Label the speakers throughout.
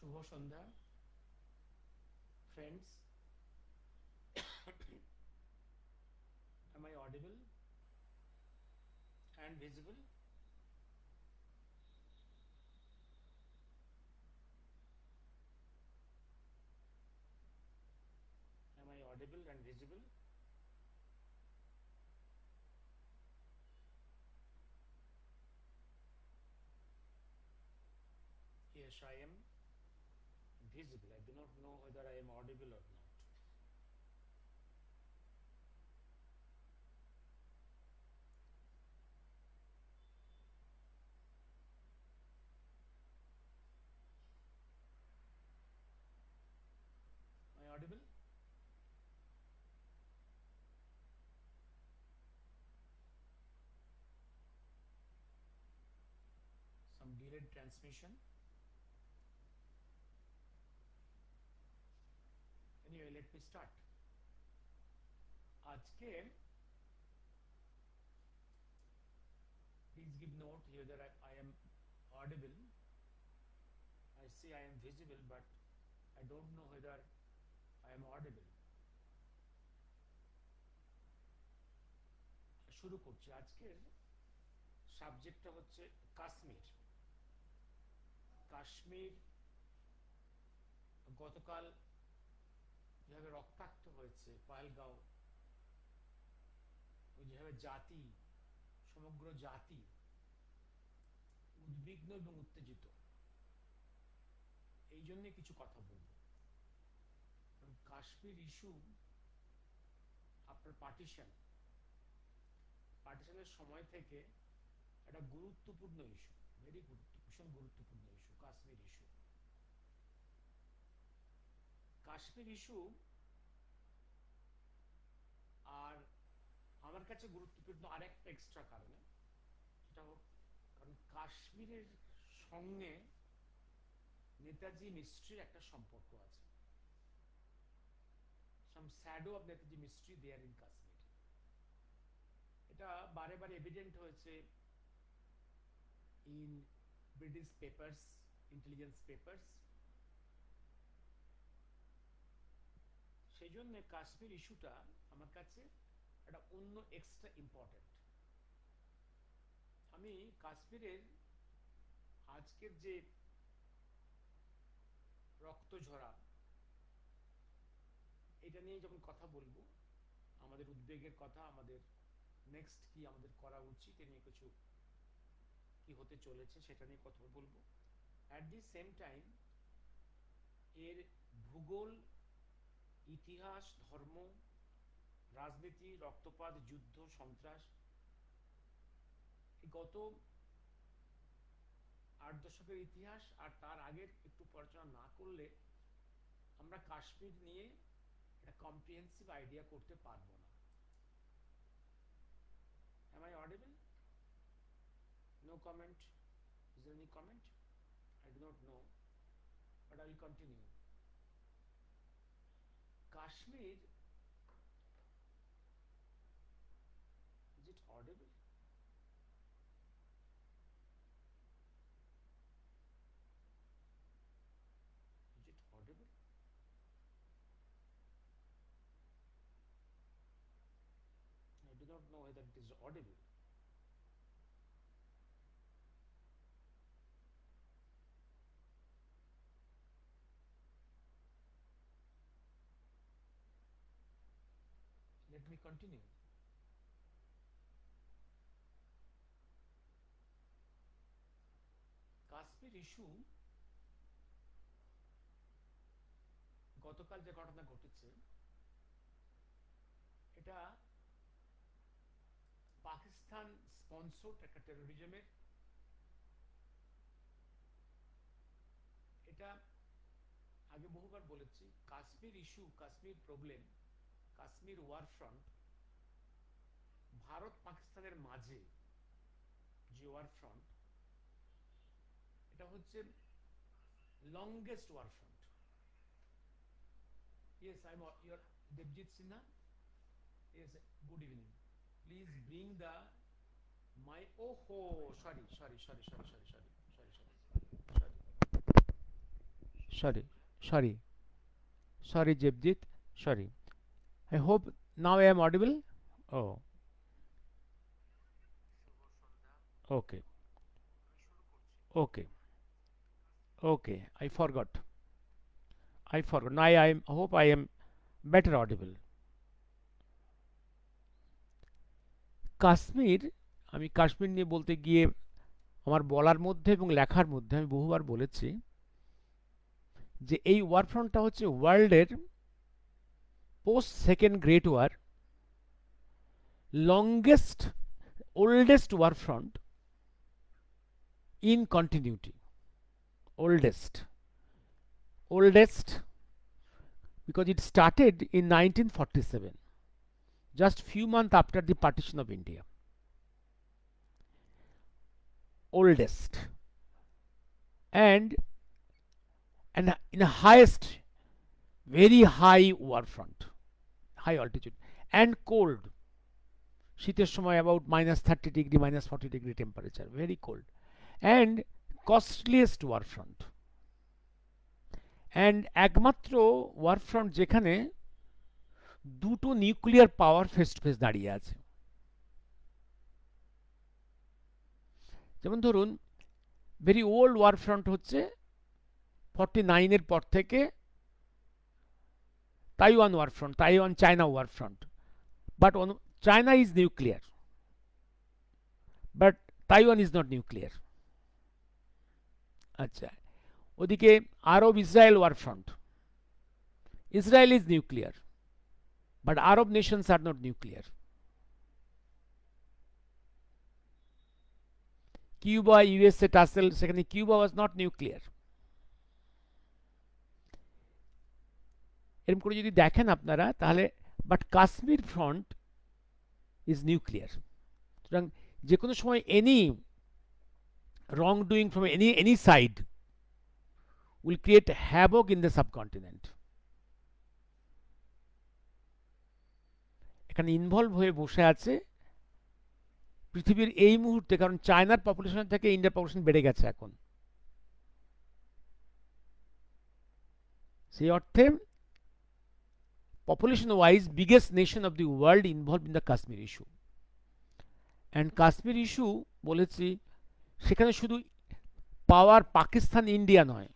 Speaker 1: Shubho Sandhya friends. Am I audible and visible? Am I audible and visible? Yes, I am visible. I do not know whether I am audible or not. Am I audible? Some delayed transmission. Anyway, let me start. আজকে please give note whether I am audible. I say I am visible, but I don't know whether I am audible. শুরু করছি। আজকের সাবজেক্টটা হচ্ছে কাশ্মীর। কাশ্মীর গতকাল যেভাবে রক্তাক্ত হয়েছে পাহেলগাঁও, ওই যেভাবে জাতি, সমগ্র জাতি উদ্বিগ্ন এবং উত্তেজিত, এই জন্যে কিছু কথা বলবো। কারণ কাশ্মীর ইস্যু আপনার পার্টিশনের সময় থেকে একটা গুরুত্বপূর্ণ ইস্যু, ভীষণ গুরুত্বপূর্ণ issue Kashmir issue. Kashmir issue আর আমার কাছে গুরুত্বপূর্ণ আরেকটা এক্সট্রা কারণে, সেটা হোক কারণ কাশ্মীরের সঙ্গে নেতাজি মিস্ট্রির একটা সম্পর্ক আছে। Some shadow of Netaji mystery there in Kashmir. এটা বারে বারে এভিডেন্ট হয়েছে in British papers, intelligence papers. সেই জন্য কাশ্মীর ইস্যুটা আমার কাছে একটা অন্য এক্সট্রা ইম্পর্টেন্ট। আমি কাশ্মীরের আজকের যে রক্ত ঝরা, এটা নিয়ে যখন কথা বলবো, আমাদের উদ্বেগের কথা, আমাদের নেক্সট কি আমাদের করা উচিত, এ নিয়ে কিছু কি হতে চলেছে সেটা নিয়ে কথা বলবো। অ্যাট দি সেম টাইম এর ভূগোল, ইতিহাস, ধর্ম, রাজনীতি, রক্তপাত, যুদ্ধ, সন্ত্রাস, গত 8 দশকের ইতিহাস আর তার আগের একটু পড়াশোনা না করলে আমরা কাশ্মীর নিয়ে একটা কম্প্রিহেন্সিভ আইডিয়া করতে পারবো না। Am I audible? No comment? Is there any comment? I do not know, but I will continue. Kashmir, is it audible? Is it audible? I do not know whether it is audible. Let me continue. Kashmir issue, গতকাল যে ঘটনা ঘটেছে, এটা Pakistan sponsored একটা টেরোরিজমের, এটা আগে বহুবার বলেছি। Kashmir issue, Kashmir problem, Kashmir war front, Bharat পাকিস্তানের মাঝে যে ওয়ার ফ্রন্ট, এটা হচ্ছে longest war front. Yes, I'm your Devjit Sinha. Yes, good evening. Please bring the my sorry. Sorry, sorry, sorry, Jebjit. Sorry. I hope now I am audible. Oh, okay, okay, okay. I forgot. I forgot. Now I hope I am better audible. Kashmir, আমি কাশ্মীর নিয়ে বলতে গিয়ে আমার বলার মধ্যে এবং লেখার মধ্যে আমি বহুবার বলেছি যে এই ওয়ারফ্রন্টটা হচ্ছে ওয়ার্ল্ডের post second great war longest oldest war front in continuity. Oldest because it started in 1947, just few months after the partition of India. Oldest and in a highest, very high war front, high altitude and cold. শীতের সময় about -30 degree -40 degree temperature, very cold and costliest warfront, and একমাত্র warfront যেখানে দুটো nuclear power face to face দাঁড়িয়ে আছে। যেমন ধরুন very old ওয়ারফ্রন্ট হচ্ছে 49-এর পর থেকে Taiwan warfront, Taiwan China warfront, but China is nuclear, but Taiwan is not nuclear. আচ্ছা, ওদিকে Arab Israel warfront, Israel is nuclear, but Arab nations are not nuclear. Cuba, USA tussle, সেখানে Cuba was not nuclear. এরকম করে যদি দেখেন আপনারা তাহলে, but Kashmir front is nuclear. সুতরাং যে কোনো সময় any wrong doing from any side will create havoc in the subcontinent. এখানে ইনভলভ হয়ে বসে আছে পৃথিবীর এই মুহূর্তে, কারণ চায়নার পপুলেশন থেকে ইন্ডিয়ার পপুলেশন বেড়ে গেছে এখন, সেই অর্থে population wise biggest nation of the world involved in the Kashmir issue. And Kashmir issue বলেছি সেখানে শুধু পাওয়ার পাকিস্তান ইন্ডিয়া নয়,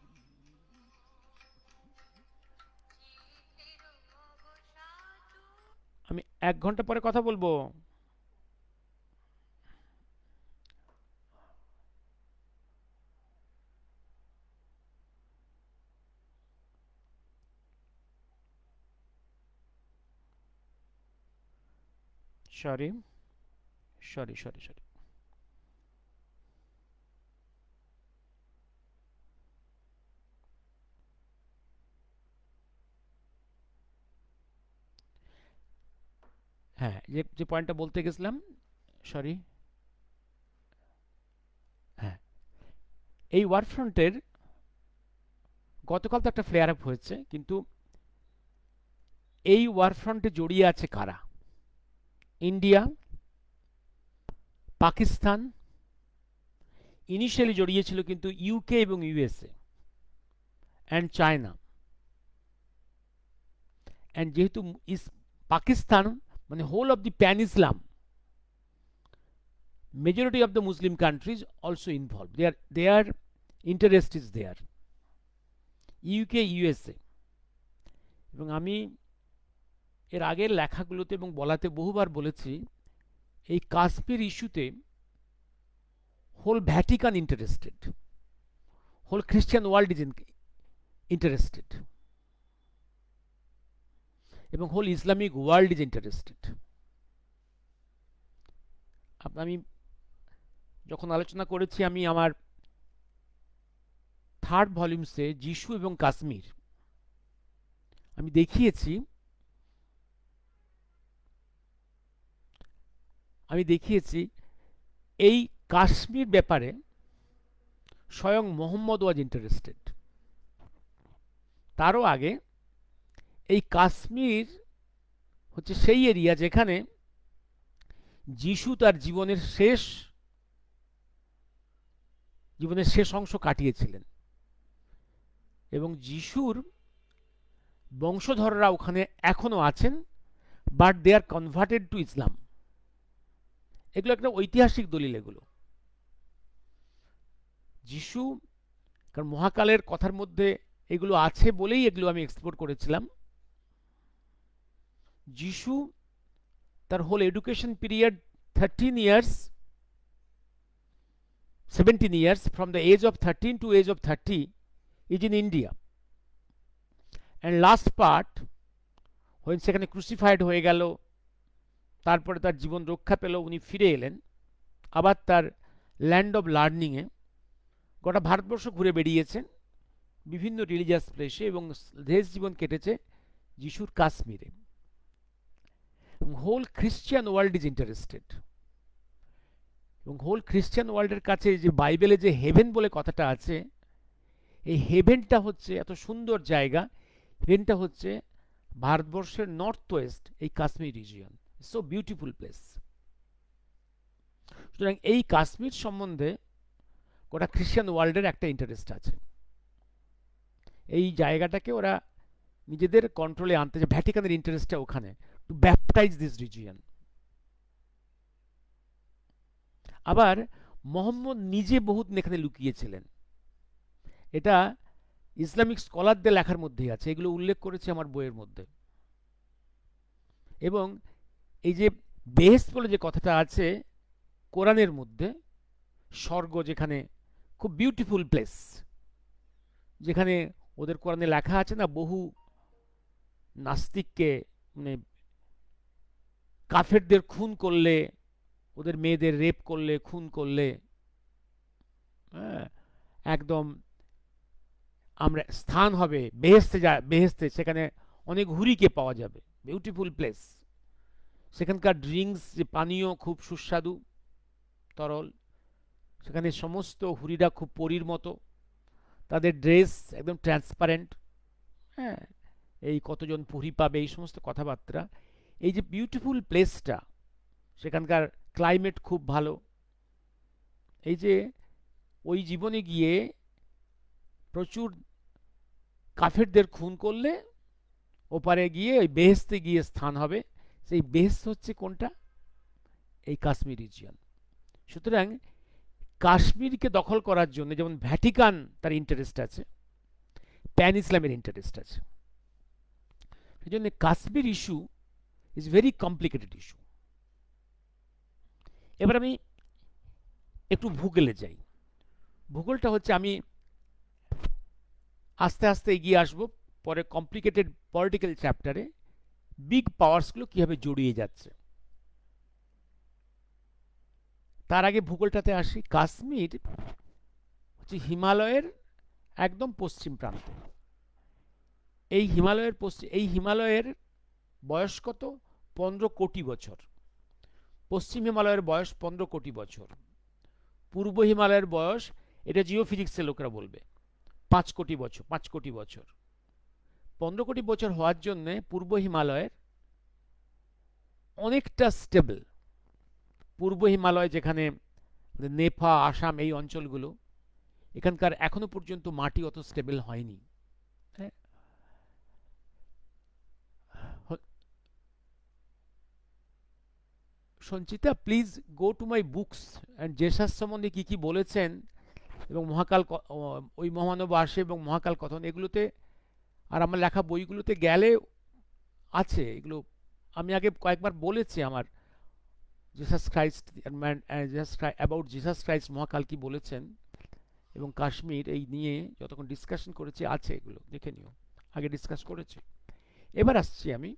Speaker 1: আমি 1 ঘন্টা পরে কথা বলবো। সরি সরি সরি সরি হ্যাঁ, যে পয়েন্টটা বলতে গেছিলাম, সরি, হ্যাঁ, এই ওয়ারফ্রন্টের গতকাল তো একটা ফ্লেয়ার আপ হয়েছে, কিন্তু এই ওয়ারফ্রন্টে জড়িয়ে আছে কারা? ইন্ডিয়া, পাকিস্তান, ইনিশিয়ালি জড়িয়েছিল কিন্তু ইউকে এবং ইউএসএ অ্যান্ড চায়না। অ্যান্ড যেহেতু পাকিস্তান মানে whole of the pan Islam, majority of the Muslim countries also involved. Their interest is there. UK, USA. এবং আমি এর আগের লেখাগুলোতে এবং বলাতে বহুবার বলেছি এই কাশ্মীর ইস্যুতে whole Vatican interested, whole Christian world is interested, এবং whole Islamic world is interested. আমি যখন আলোচনা করেছি, আমি আমার 3rd ভলিউমসে যিশু এবং কাশ্মীর আমি দেখিয়েছি, এই কাশ্মীর ব্যাপারে স্বয়ং মোহাম্মদ ওয়াজ ইন্টারেস্টেড। তারও আগে এই কাশ্মীর হচ্ছে সেই এরিয়া যেখানে যিশু তার জীবনের শেষ অংশ কাটিয়েছিলেন, এবং যিশুর বংশধররা ওখানে এখনো আছেন, but they are converted to Islam. এগুলো একটা ঐতিহাসিক দলিল। এগুলো যিশু, কারণ মহাকালের কথার মধ্যে এগুলো আছে বলেই এগুলো আমি এক্সপ্লোর করেছিলাম। যিশু তার whole education period 13 years, 17 years, from the age of 13 to age of 30 is in India, and last part when সেখানে ক্রুসিফাইড হয়ে গেল, তারপরে তার জীবন রক্ষা পেল, উনি ফিরে এলেন আবার তার ল্যান্ড অফ লার্নিংয়ে। গোটা ভারতবর্ষ ঘুরে বেরিয়েছেন বিভিন্ন রিলিজিয়াস প্লেসে, এবং দেশ জীবন কেটেছে যিশুর কাশ্মীরে। Whole Christian world is interested, এবং হোল খ্রিস্টিয়ান ওয়ার্ল্ডের কাছে যে বাইবেলে যে হেভেন বলে কথাটা আছে, এই হেভেনটা হচ্ছে এত সুন্দর জায়গা। হেভেনটা হচ্ছে ভারতবর্ষের নর্থ ওয়েস্ট, এই Kashmir region, so beautiful place. সুতরাং এই কাশ্মীর সম্বন্ধে গোটা খ্রিস্টান ওয়ার্ল্ডের একটা ইন্টারেস্ট আছে। এই জায়গাটাকে ওরা নিজেদের কন্ট্রোলে আনতে চায়, ভ্যাটিকানের ইন্টারেস্টটা ওখানে, টু ব্যাপটাইজ দিস রিজিয়ন। আবার মোহাম্মদ নিজে বহুত এখানে লুকিয়েছিলেন, এটা ইসলামিক স্কলারদের লেখার মধ্যেই আছে, এগুলো উল্লেখ করেছে আমার বইয়ের মধ্যে। এবং এই যে বেহেশত বলে যে কথাটা আছে কোরআনের মধ্যে, স্বর্গ যেখানে খুব বিউটিফুল প্লেস, যেখানে ওদের কোরআনে লেখা আছে না, বহু নাস্তিককে মানে কাফেরদের খুন করলে, ওদের মেয়েদের রেপ করলে, খুন করলে, হ্যাঁ, একদম আমরা স্থান হবে বেহেশতে, বেহেশতে সেখানে অনেক হুরিকে পাওয়া যাবে, বিউটিফুল প্লেস। সেখানকার ড্রিঙ্কস যে পানীয় খুব সুস্বাদু তরল, সেখানে সমস্ত হুরিরা খুব পরীর মতো, তাদের ড্রেস একদম ট্রান্সপারেন্ট, হ্যাঁ, এই কতজন পরী পাবে, এই সমস্ত কথাবার্তা। এই যে বিউটিফুল প্লেসটা, সেখানকার ক্লাইমেট খুব ভালো। এই যে ওই জীবনে গিয়ে প্রচুর কাফেরদের খুন করলে ওপারে গিয়ে ওই বেহেশতে গিয়ে স্থান হবে, সেই বেহেশত হচ্ছে কোনটা, এই কাশ্মীর রিজিয়ন। সুতরাং কাশ্মীরকে দখল করার জন্য যেমন ভ্যাটিকান তার ইন্টারেস্ট আছে, প্যান ইসলামের ইন্টারেস্ট আছে। সেই জন্য Kashmir issue is very complicated issue. এবার আমি একটু ভূগোলে যাই। ভূগোলটা হচ্ছে, আমি আস্তে আস্তে এগিয়ে আসবো পরে কমপ্লিকেটেড পলিটিক্যাল চ্যাপ্টারে, বিগ পাওয়ার্সগুলো কীভাবে জড়িয়ে যাচ্ছে। তার আগে ভূগোলটাতে আসি। কাশ্মীর হচ্ছে হিমালয়ের একদম পশ্চিম প্রান্তে। এই হিমালয়ের বয়স কত? 15 কোটি বছর। পশ্চিম হিমালয়ের বয়স 15 কোটি বছর। পূর্ব হিমালয়ের বয়স, এটা জিওফিজিক্সের লোকেরা বলবে 5 কোটি বছর। 5 কোটি বছর, 15 কোটি বছর হওয়ার জন্যে পূর্ব হিমালয়ের অনেকটা স্টেবল। পূর্ব হিমালয় যেখানে নেপা, আসাম, এই অঞ্চলগুলো, এখানকার এখনো পর্যন্ত মাটি অত স্টেবল হয়নি। Sanchita, please go to my books and Jesus সম্বন্ধে কী কী বলেছেন, এবং মহাকাল, ওই মহানব আসে এবং মহাকাল কথন, এগুলোতে আর আমার লেখা বইগুলোতে গেলে আছে এগুলো। আমি আগে কয়েকবার বলেছি আমার Jesus Christ, about Jesus Christ, Mahakal কি বলেছেন এবং কাশ্মীর, এই নিয়ে যতক্ষণ ডিসকাশন করেছি আছে, এগুলো দেখে নিও, আগে ডিসকাস করেছি। এবার আসছি আমি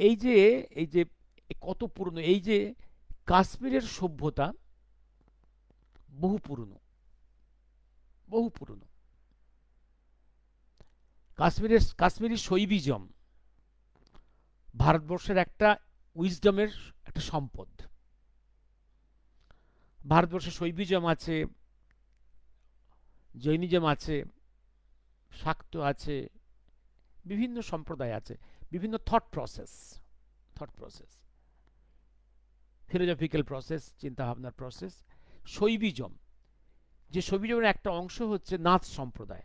Speaker 1: এই যে কত পুরনো, এই যে কাশ্মীরের সভ্যতা বহু পুরনো, বহু পুরনো। কাশ্মীরি শৈবিজম ভারতবর্ষের একটা উইজডমের একটা সম্পদ। ভারতবর্ষে শৈবিজম আছে, জৈনিজম আছে, শাক্ত আছে, বিভিন্ন সম্প্রদায় আছে, বিভিন্ন থট প্রসেস, ফিলোজফিক্যাল প্রসেস, চিন্তা ভাবনার প্রসেস। শৈবিজম,
Speaker 2: যে শৈবীজমের একটা অংশ হচ্ছে নাথ সম্প্রদায়।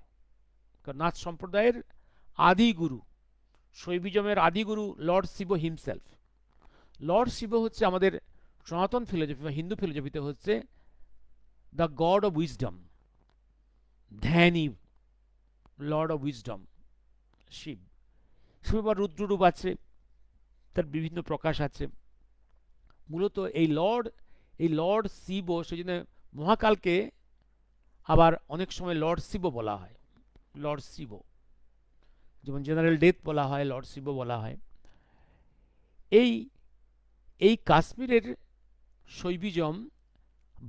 Speaker 2: কারণ নাথ সম্প্রদায়ের আদিগুরু, শৈবীজমের আদিগুরু lord Shiva himself. Lord Shiva হচ্ছে আমাদের সনাতন ফিলোজফি বা হিন্দু ফিলোজফিতে হচ্ছে দ্য গড অফ উইজডম, ধ্যানী, lord of wisdom, Shiva. Shiva আবার রুদ্ররূপ আছে, তার বিভিন্ন প্রকাশ আছে। মূলত এই লর্ড শিব, সেই জন্য মহাকালকে আবার অনেক সময় লর্ড শিব বলা হয়। লর্ড শিব, যেমন জেনারেল ডেথ বলা হয়, লর্ড শিব বলা হয়। এই এই কাশ্মীরের শৈবীজম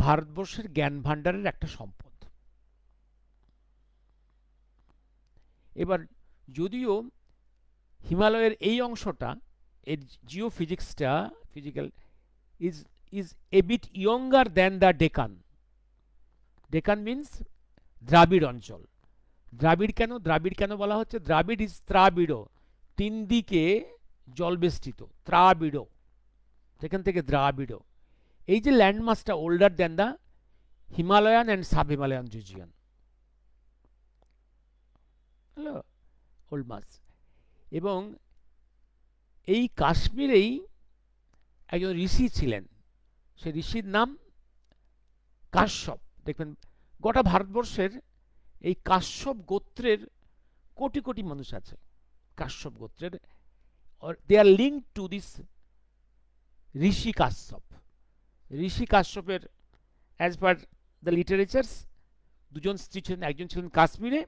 Speaker 2: ভারতবর্ষের জ্ঞান ভাণ্ডারের একটা সম্পদ। এবার যদিও হিমালয়ের এই অংশটা, এর জিওফিজিক্সটা, physical is is a bit younger than the Deccan. Deccan means Dravid অঞ্চল। দ্রাবিড় কেন বলা হচ্ছে? দ্রাবিড় ইজ ত্রাবিড়, তিন দিকে জলবেষ্টিত, ত্রাবিড়, সেখান থেকে দ্রাবিড়। এই যে ল্যান্ডমাসটা older than the Himalayan and sub Himalayan region, hello, old mass. এবং এই কাশ্মীরেই একজন ঋষি ছিলেন, সেই ঋষির নাম কাশ্যপ। দেখবেন গোটা ভারতবর্ষের এই কাশ্যপ গোত্রের কোটি কোটি মানুষ আছে। কাশ্যপ গোত্রের, they are link to this Rishi Kashyap. ঋষি কাশ্যপের অ্যাজ পার দ্য লিটারেচার্স দুজন স্ত্রী ছিলেন, একজন ছিলেন কাশ্মীরে,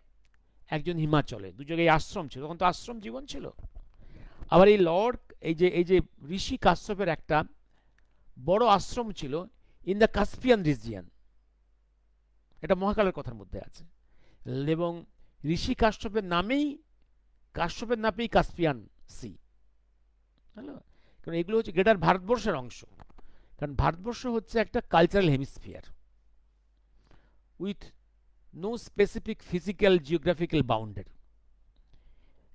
Speaker 2: একজন হিমাচলে। দু জায়গায় আশ্রম ছিল, তখন তো আশ্রম জীবন ছিল। আবার এই যে ঋষি কাশ্যপের একটা বড় আশ্রম ছিল ইন দ্য কাস্পিয়ান রিজিয়ন, এটা মহাকালের কথার মধ্যে আছে। এবং ঋষি কাশ্যপের নামেই কাস্পিয়ান সি, হ্যালো। কারণ এগুলো হচ্ছে গ্রেটার ভারতবর্ষের অংশ। কারণ ভারতবর্ষ হচ্ছে একটা cultural hemisphere with no specific physical geographical boundary.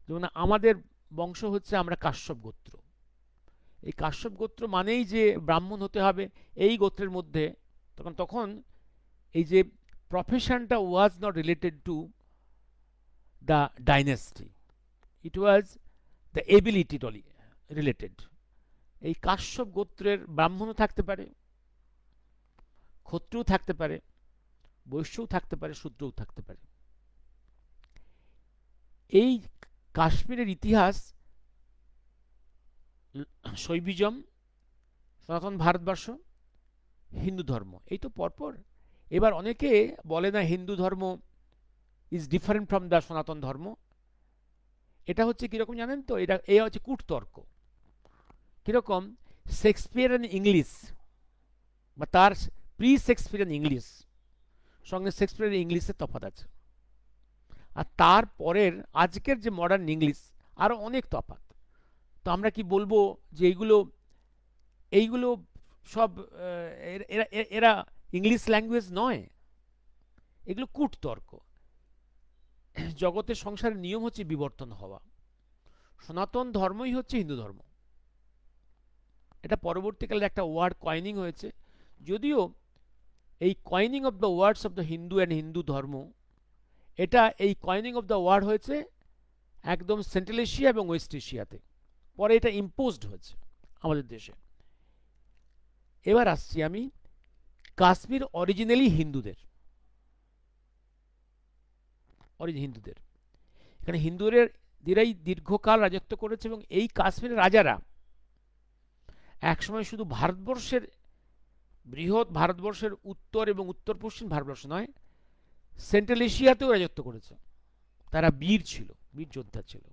Speaker 2: যেমন আমাদের বংশ হচ্ছে, আমরা কাশ্যপ গোত্র। এই কাশ্যপ গোত্র মানেই যে ব্রাহ্মণ হতে হবে এই গোত্রের মধ্যে। তখন এই যে প্রফেশনটা was not related to the dynasty, it was the ability related. এই কাশ্যপ গোত্রের ব্রাহ্মণও থাকতে পারে, ক্ষত্রিয় থাকতে পারে, বৈশ্যও থাকতে পারে, শূদ্রও থাকতে পারে। এই কাশ্মীরের ইতিহাস, শৈবীজম, সনাতন ভারতবর্ষ, হিন্দু ধর্ম, এই তো পরপর। এবার অনেকে বলে না হিন্দু ধর্ম ইজ ডিফারেন্ট ফ্রম দ্য সনাতন ধর্ম। এটা হচ্ছে কিরকম জানেন তো? এ হচ্ছে কূটতর্ক। কিরকম? শেক্সপিয়ারিয়ান ইংলিশ বা তার প্রি শেক্সপিয়ারিয়ান ইংলিশ সঙ্গে শেক্সপিয়ারিয়ান ইংলিশের তফাৎ আছে, আর তারপরের আজকের যে মডার্ন ইংলিশ আরও অনেক তফাৎ। তো আমরা কি বলবো যে এইগুলো সব এরা ইংলিশ ল্যাঙ্গুয়েজ নয়? এগুলো কূটতর্ক। জগতের সংসারের নিয়ম হচ্ছে বিবর্তন হওয়া। সনাতন ধর্মই হচ্ছে হিন্দু ধর্ম। এটা পরবর্তীকালে একটা ওয়ার্ড কয়েনিং হয়েছে, যদিও এই coining of the words of the Hindu and Hindu Dharma, এটা এই কয়েনিং অফ দ্য ওয়ার্ড হয়েছে একদম সেন্ট্রাল এশিয়া এবং ওয়েস্ট এশিয়াতে, পরে এটা ইম্পোজড হয়েছে আমাদের দেশে। এবার আসছি আমি, কাশ্মীর অরিজিনালি হিন্দুদের। এখানে হিন্দুদেরই দীর্ঘকাল রাজত্ব করেছে, এবং এই কাশ্মীরের রাজারা একসময় শুধু ভারতবর্ষের উত্তর এবং উত্তর পশ্চিম ভারতবর্ষ নয়, সেন্ট্রাল এশিয়াতেও রাজত্ব করেছে। তারা বীর যোদ্ধা ছিল।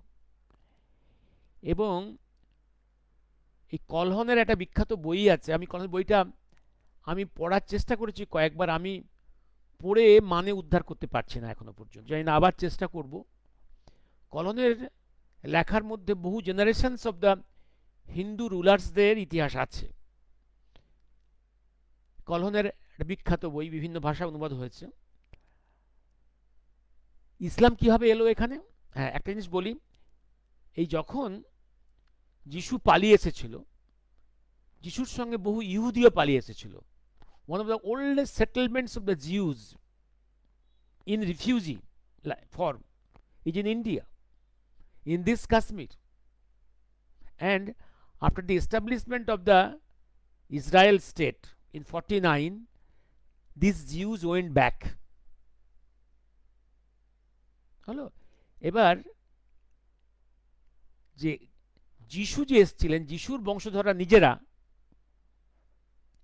Speaker 2: এবং এই কলহনের একটা বিখ্যাত বই আছে, আমি কলহন বইটা আমি পড়ার চেষ্টা করেছি কয়েকবার, আমি পড়ে মানে উদ্ধার করতে পারছি না এখনো পর্যন্ত, জানি না, আবার চেষ্টা করব। কলহনের লেখার মধ্যে বহু জেনারেশনস অফ দ্য হিন্দু রুলার্সদের ইতিহাস আছে। কলহনের একটা বিখ্যাত বই, বিভিন্ন ভাষায় অনুবাদ হয়েছে। ইসলাম কিভাবে এলো এখানে? হ্যাঁ, একটা জিনিস বলি, এই যখন যিশু পালিয়ে এসেছিল, যিশুর সঙ্গে বহু ইহুদিও পালিয়ে এসেছিল। One of the oldest settlements of the Jews in refugee form is in India, in this Kashmir. And after the establishment of the Israel state in 49, these Jews went back. হলো, এবার যে যিশু যে এসেছিলেন, যিশুর বংশধররা নিজেরা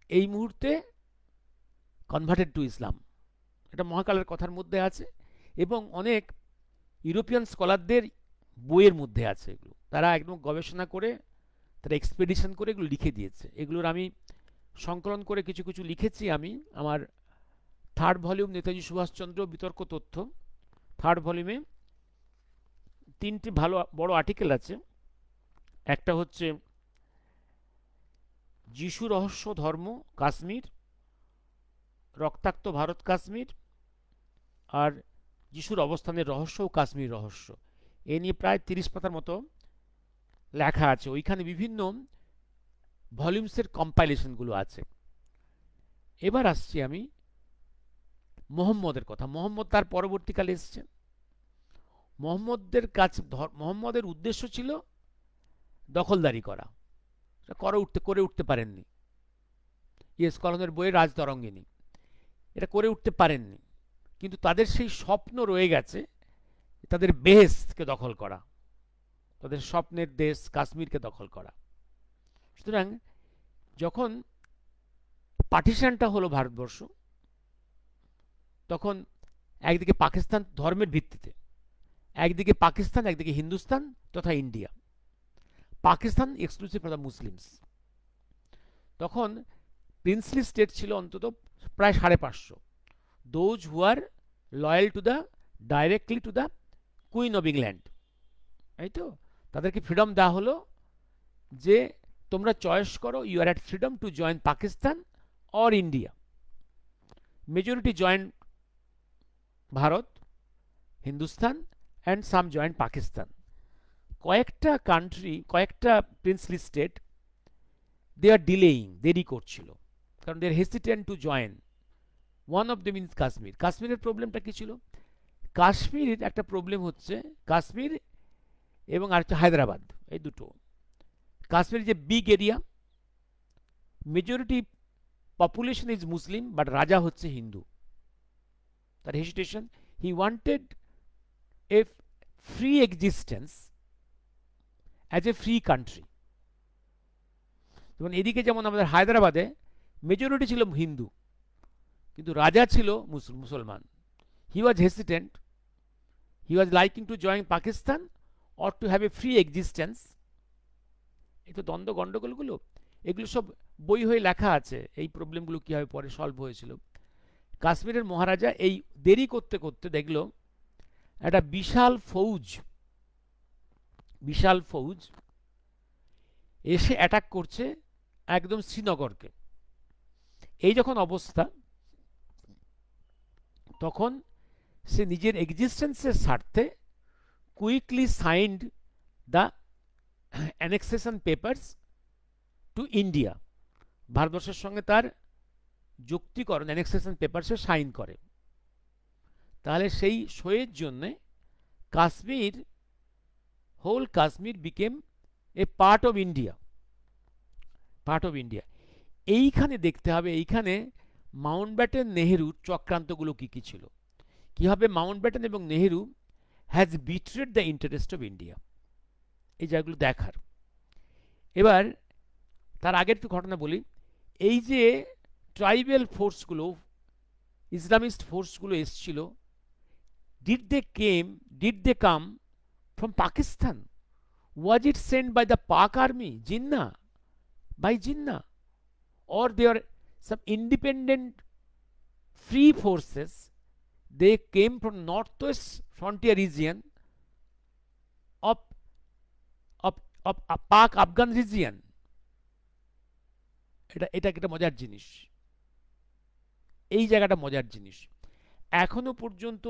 Speaker 2: এই মুহূর্তে কনভার্টেড টু ইসলাম। এটা মহাকালের কথার মধ্যে আছে এবং অনেক ইউরোপিয়ান স্কলারদের বইয়ের মধ্যে আছে এগুলো। তারা একদম গবেষণা করে, তারা এক্সপেডিশন করে এগুলো লিখে দিয়েছে। এগুলোর আমি সংকলন করে কিছু কিছু লিখেছি আমি আমার 3rd ভলিউম নেতাজি সুভাষচন্দ্র বিতর্ক তথ্য। 3rd ভলিউমে 3টি ভালো বড় আর্টিকেল আছে। একটা হচ্ছে যিশু রহস্য ধর্ম কাশ্মীর, রক্তাক্ত ভারত কাশ্মীর, আর যিশুর অবস্থানের রহস্য ও কাশ্মীর রহস্য। এ নিয়ে প্রায় 30 পাতার মতো লেখা আছে। ওইখানে বিভিন্ন ভলিউমসের কম্পাইলেশনগুলো আছে। এবার আসছি আমি মোহাম্মদের কথা। মোহাম্মদ তার পরবর্তীকালে এসছেন। মোহাম্মদের উদ্দেশ্য ছিল দখলদারি করা। করে উঠতে পারেননি। ইয়েস কলনের বইয়ে রাজতরঙ্গিনী এটা করে উঠতে পারেননি, কিন্তু তাদের সেই স্বপ্ন রয়ে গেছে তাদের বেহেশতকে দখল করা, তাদের স্বপ্নের দেশ কাশ্মীরকে দখল করা। সুতরাং যখন পার্টিশনটা হলো ভারতবর্ষ, তখন একদিকে পাকিস্তান ধর্মের ভিত্তিতে, একদিকে পাকিস্তান, একদিকে হিন্দুস্তান তথা India. Pakistan exclusive for the Muslims. তখন প্রিন্সলি স্টেট ছিল অন্তত প্রায় 550, those who are loyal to the directly to the queen of England. এই তো তাদেরকে ফ্রিডম দেওয়া হলো যে তোমরা চয়েস করো, you are at freedom to join Pakistan or India. Majority join Bharat, Hindustan and some join Pakistan. কয়েকটা কান্ট্রি, কয়েকটা princely state they are delaying, দেরি করছিল, কারণ they are hesitant to join. One of them is Kashmir. কাশ্মীরের প্রবলেমটা কি ছিল? কাশ্মীরের একটা প্রবলেম হচ্ছে কাশ্মীর এবং আর হচ্ছে হায়দ্রাবাদ, এই দুটো। কাশ্মীর যে big area, majority population is Muslim, but রাজা হচ্ছে হিন্দু। তার hesitation, he wanted a free existence as a free country. যেমন এদিকে যেমন আমাদের হায়দ্রাবাদে মেজরিটি ছিল হিন্দু, কিন্তু রাজা ছিল মুসলমান। He was hesitant, he was liking to join Pakistan or to have a free existence. এই তো দ্বন্দ্ব গণ্ডগোলগুলো, এগুলো সব বই হয়ে লেখা আছে, এই প্রবলেমগুলো কীভাবে পরে সলভ হয়েছিল। কাশ্মীরের মহারাজা এই দেরি করতে করতে দেখল একটা বিশাল ফৌজ এসে অ্যাটাক করছে একদম শ্রীনগরকে। এই যখন অবস্থা, তখন সে নিজের এক্সিস্টেন্সের স্বার্থে quickly signed the annexation papers to India. ভারতবর্ষের সঙ্গে তার যুক্তিকরণ অ্যানেক্সেশন পেপারসে সাইন করে। তাহলে সেই সইয়ের জন্যে Kashmir, whole Kashmir became a part of India. এইখানে দেখতে হবে, এইখানে মাউন্টব্যাটেন নেহেরুর চক্রান্তগুলো কি কি ছিল, কিভাবে মাউন্টব্যাটেন এবং Nehru has betrayed the interest of India, এই জায়গাগুলো দেখার। এবার তার আগের একটু ঘটনা বলি। এই যে ট্রাইবেল ফোর্সগুলো, ইসলামিস্ট ফোর্সগুলো এসছিল, did they come from Pakistan? Was it sent by the Pak army, by Jinnah, or they are some independent free forces? They came from northwest frontier region of Pak Afghan region. এটা একটা মজার জিনিস, এই জায়গাটা মজার জিনিস। এখনো পর্যন্ত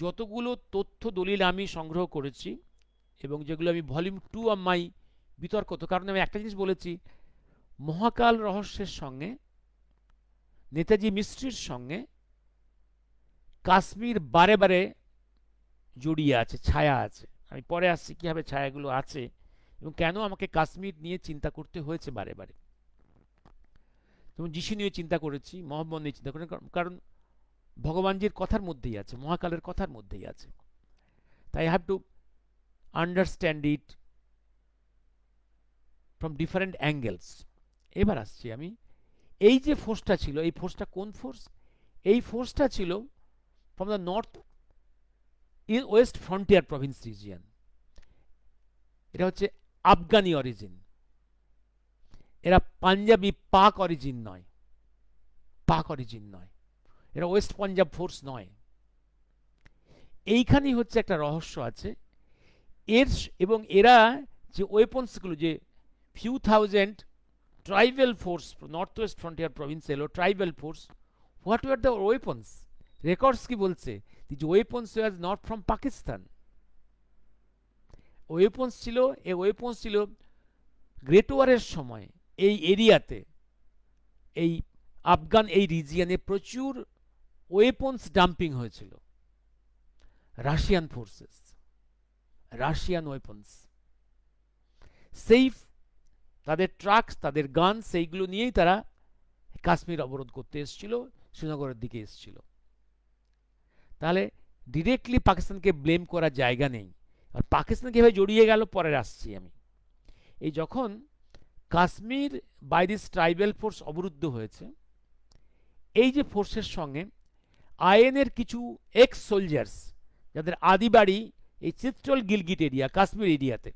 Speaker 2: যতগুলো তথ্য দলিল আমি সংগ্রহ করেছি এবং যেগুলো আমি ভলিউম 2 অফ মাই বিতর্ক, তো কারণ আমি একটা জিনিস বলেছি, মহাকাল রহস্যের সঙ্গে নেতাজি মিস্ট্রির সঙ্গে কাশ্মীর বারে বারে জড়িয়ে আছে, ছায়া আছে। আমি পরে আসছি কিভাবে ছায়াগুলো আছে এবং কেন আমাকে কাশ্মীর নিয়ে চিন্তা করতে হয়েছে বারে বারে। যেমন যিশু নিয়ে চিন্তা করেছি, মোহাম্মদ নিয়ে চিন্তা করেছি, কারণ ভগবানজির কথার মধ্যেই আছে, মহাকালের কথার মধ্যেই আছে। তাই I have to understand it from different angles. এবার আসছি আমি, এই যে ফোর্সটা ছিল, এই ফোর্সটা কোন ফোর্স? এই ফোর্সটা ছিল from the north west frontier Province region. এটা হচ্ছে আফগানি অরিজিন, এরা পাঞ্জাবি পাক অরিজিন নয়, পাক অরিজিন নয়, এরা ওয়েস্ট পাঞ্জাব ফোর্স নয়। এইখানেই হচ্ছে একটা রহস্য আছে এবং এরা যে ওয়েপন্সগুলো, যে few thousand tribal force north west frontier province এলো, tribal force, what were the weapons? Records কি বলছে? This weapons was not from Pakistan. Weapons ছিল, এই ওয়েপন্স ছিল গ্রেট ওয়ারের সময় এই এরিয়াতে, এই আফগান এই রিজিয়নে প্রচুর ওয়েপন্স ডাম্পিং হয়েছিল, রাশিয়ান ফোর্সেস, রাশিয়ান ওয়েপন্স। সেই তাদের ট্রাকস, তাদের গান, সেইগুলো নিয়েই তারা কাশ্মীর অবরোধ করতে এসেছিল, শ্রীনগরের দিকে এসেছিল। তাহলে ডিরেক্টলি পাকিস্তানকে ব্লেম করার জায়গা নেই। আর পাকিস্তান কীভাবে জড়িয়ে গেল পরে আসছি আমি। এই যখন Kashmir by this tribal force অবরুদ্ধ হয়েছে, এই যে ফোর্সের সঙ্গে আইএনের কিছু এক্স সোলজার্স, যাদের আদি বাড়ি এই চিত্রল গিলগিট এরিয়া, কাশ্মীর এরিয়াতে,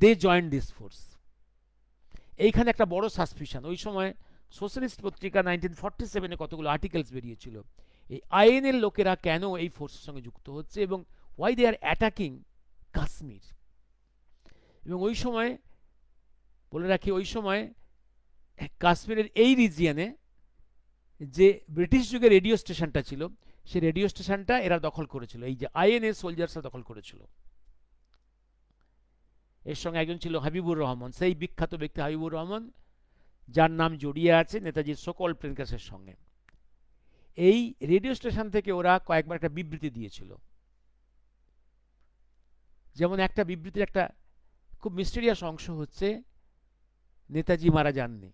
Speaker 2: দে জয়েন্ট দিস ফোর্স। এইখানে একটা বড় সাসপিশন। ওই সময় সোশ্যালিস্ট পত্রিকা 1947-এ কতগুলো আর্টিকেলস বেরিয়েছিল, এই আইএনের লোকেরা কেন এই ফোর্সের সঙ্গে যুক্ত হচ্ছে এবং why they are attacking Kashmir. এবং ওই সময় বলে রাখি, ওই সময় কাশ্মীরের এই রিজিয়নে যে ব্রিটিশ যুগের রেডিও স্টেশনটা ছিল, সেই রেডিও স্টেশনটা এরা দখল করেছিল, এই যে আইএনএ সোলজার্সরা দখল করেছিল। এর সঙ্গে একজন ছিল হাবিবুর রহমান, সেই বিখ্যাত ব্যক্তি হাবিবুর রহমান, যার নাম জড়িয়ে আছে নেতাজির সকল প্লেনকাসের সঙ্গে। এই রেডিও স্টেশন থেকে ওরা কয়েকবার একটা বিবৃতি দিয়েছিল। যেমন একটা বিবৃতির একটা খুব মিস্টেরিয়াস অংশ হচ্ছে, নেতাজি মারা যাননি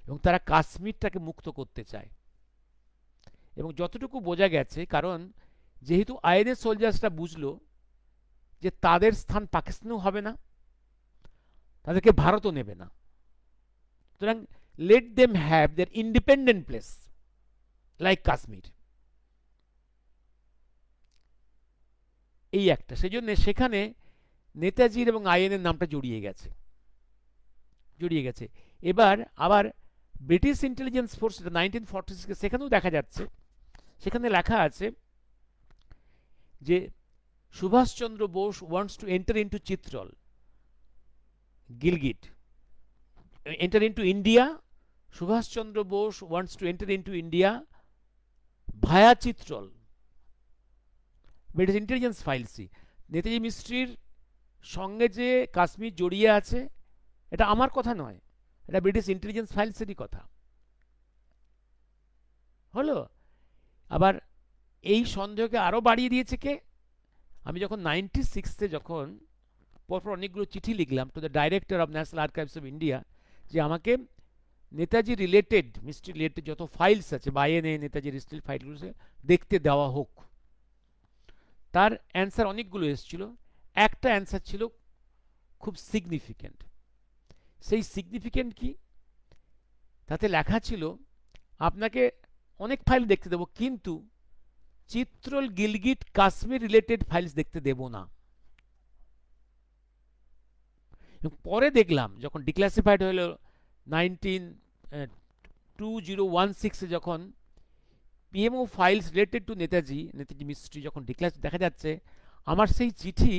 Speaker 2: এবং তারা কাশ্মীরটাকে মুক্ত করতে চায়। এবং যতটুকু বোঝা গেছে, কারণ যেহেতু আইএনএ সোলজার্সরা বুঝলো যে তাদের স্থান পাকিস্তানেও হবে না, তাদেরকে ভারতও নেবে না, সুতরাং let them have their independent place like Kashmir. এই একটা, সেই জন্য সেখানে নেতাজির এবং আইএনের নামটা জড়িয়ে গেছে। এবার আবার ব্রিটিশ ইন্টেলিজেন্স ফোর্স 1946, সেখানেও দেখা যাচ্ছে, সেখানে লেখা আছে যে Subhashchandra Bose wants to enter into Chitral Gilgit, enter into India. Subhashchandra Bose wants to enter into India via Chitral. British intelligence ফাইলসই নেতাজি মিস্ট্রির সঙ্গে যে কাশ্মীর জড়িয়ে আছে, এটা আমার কথা নয়, এটা ব্রিটিশ ইন্টেলিজেন্স ফাইলসেরই কথা। হলো। আবার এই সন্দেহকে আরও বাড়িয়ে দিয়েছে কে? আমি যখন 96-এ যখন পরপর অনেকগুলো চিঠি লিখলাম to the director of national archives of India, যে আমাকে নেতাজি রিলেটেড, মিস্ট্রি রিলেটেড যত ফাইলস আছে বা আইএনএ নেতাজি হিস্ট্রি ফাইলগুলো দেখতে দেওয়া হোক, তার অ্যান্সার অনেকগুলো এসেছিল। একটা অ্যান্সার ছিল খুব সিগনিফিক্যান্ট। সেই সিগনিফিক্যান্ট কি? তাতে লেখা ছিল, আপনাকে অনেক ফাইল দেখতে দেবো, কিন্তু চিত্রল গিলগিট কাশ্মীর রিলেটেড ফাইলস দেখতে দেব না। পরে দেখলাম যখন ডিক্লাসিফাইড হলো 2016-এ, যখন PMO files related to Netaji mystery যখন ডিক্লাস, দেখা যাচ্ছে আমার সেই চিঠি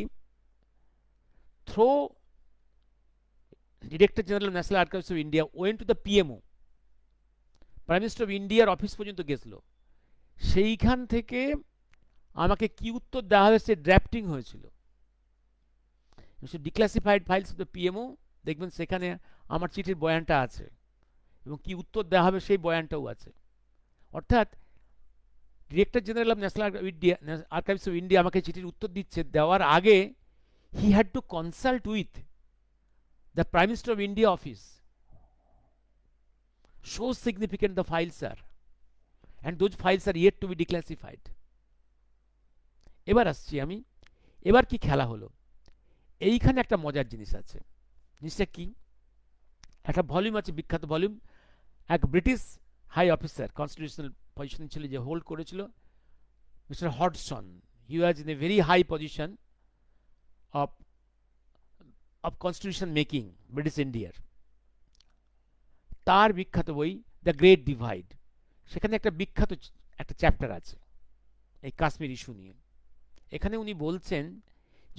Speaker 2: through director general of national archives of India went to the PMO, prime minister of ইন্ডিয়ার অফিস পর্যন্ত গেছিল। সেইখান থেকে আমাকে কি উত্তর দেওয়া হয়েছে ড্রাফটিং হয়েছিল। Declassified files of the PMO, দেখবেন সেখানে আমার চিঠির বয়ানটা আছে এবং কি উত্তর দেওয়া হবে সেই বয়ানটাও আছে। অর্থাৎ director general of national archives of India আমাকে চিঠির উত্তর দিচ্ছে, দেওয়ার আগে he had to consult with the prime minister of India office. So significant the files are, and those files are yet to be declassified. এবার আসছি আমি, এবার কি খেলা হলো, এইখানে একটা মজার জিনিস আছে। জিনিসটা কি, একটা ভলিউম আছে, বিখ্যাত ভলিউম, এক British high officer constitutional position ছিল, যে হোল্ড করেছিল, mister Hodson. He was in a very high position of of constitution making British ইন্ডিয়ার। তার বিখ্যাত বই দ্য গ্রেট ডিভাইড, সেখানে একটা বিখ্যাত একটা চ্যাপ্টার আছে এই কাশ্মীর ইস্যু নিয়ে। এখানে উনি বলছেন,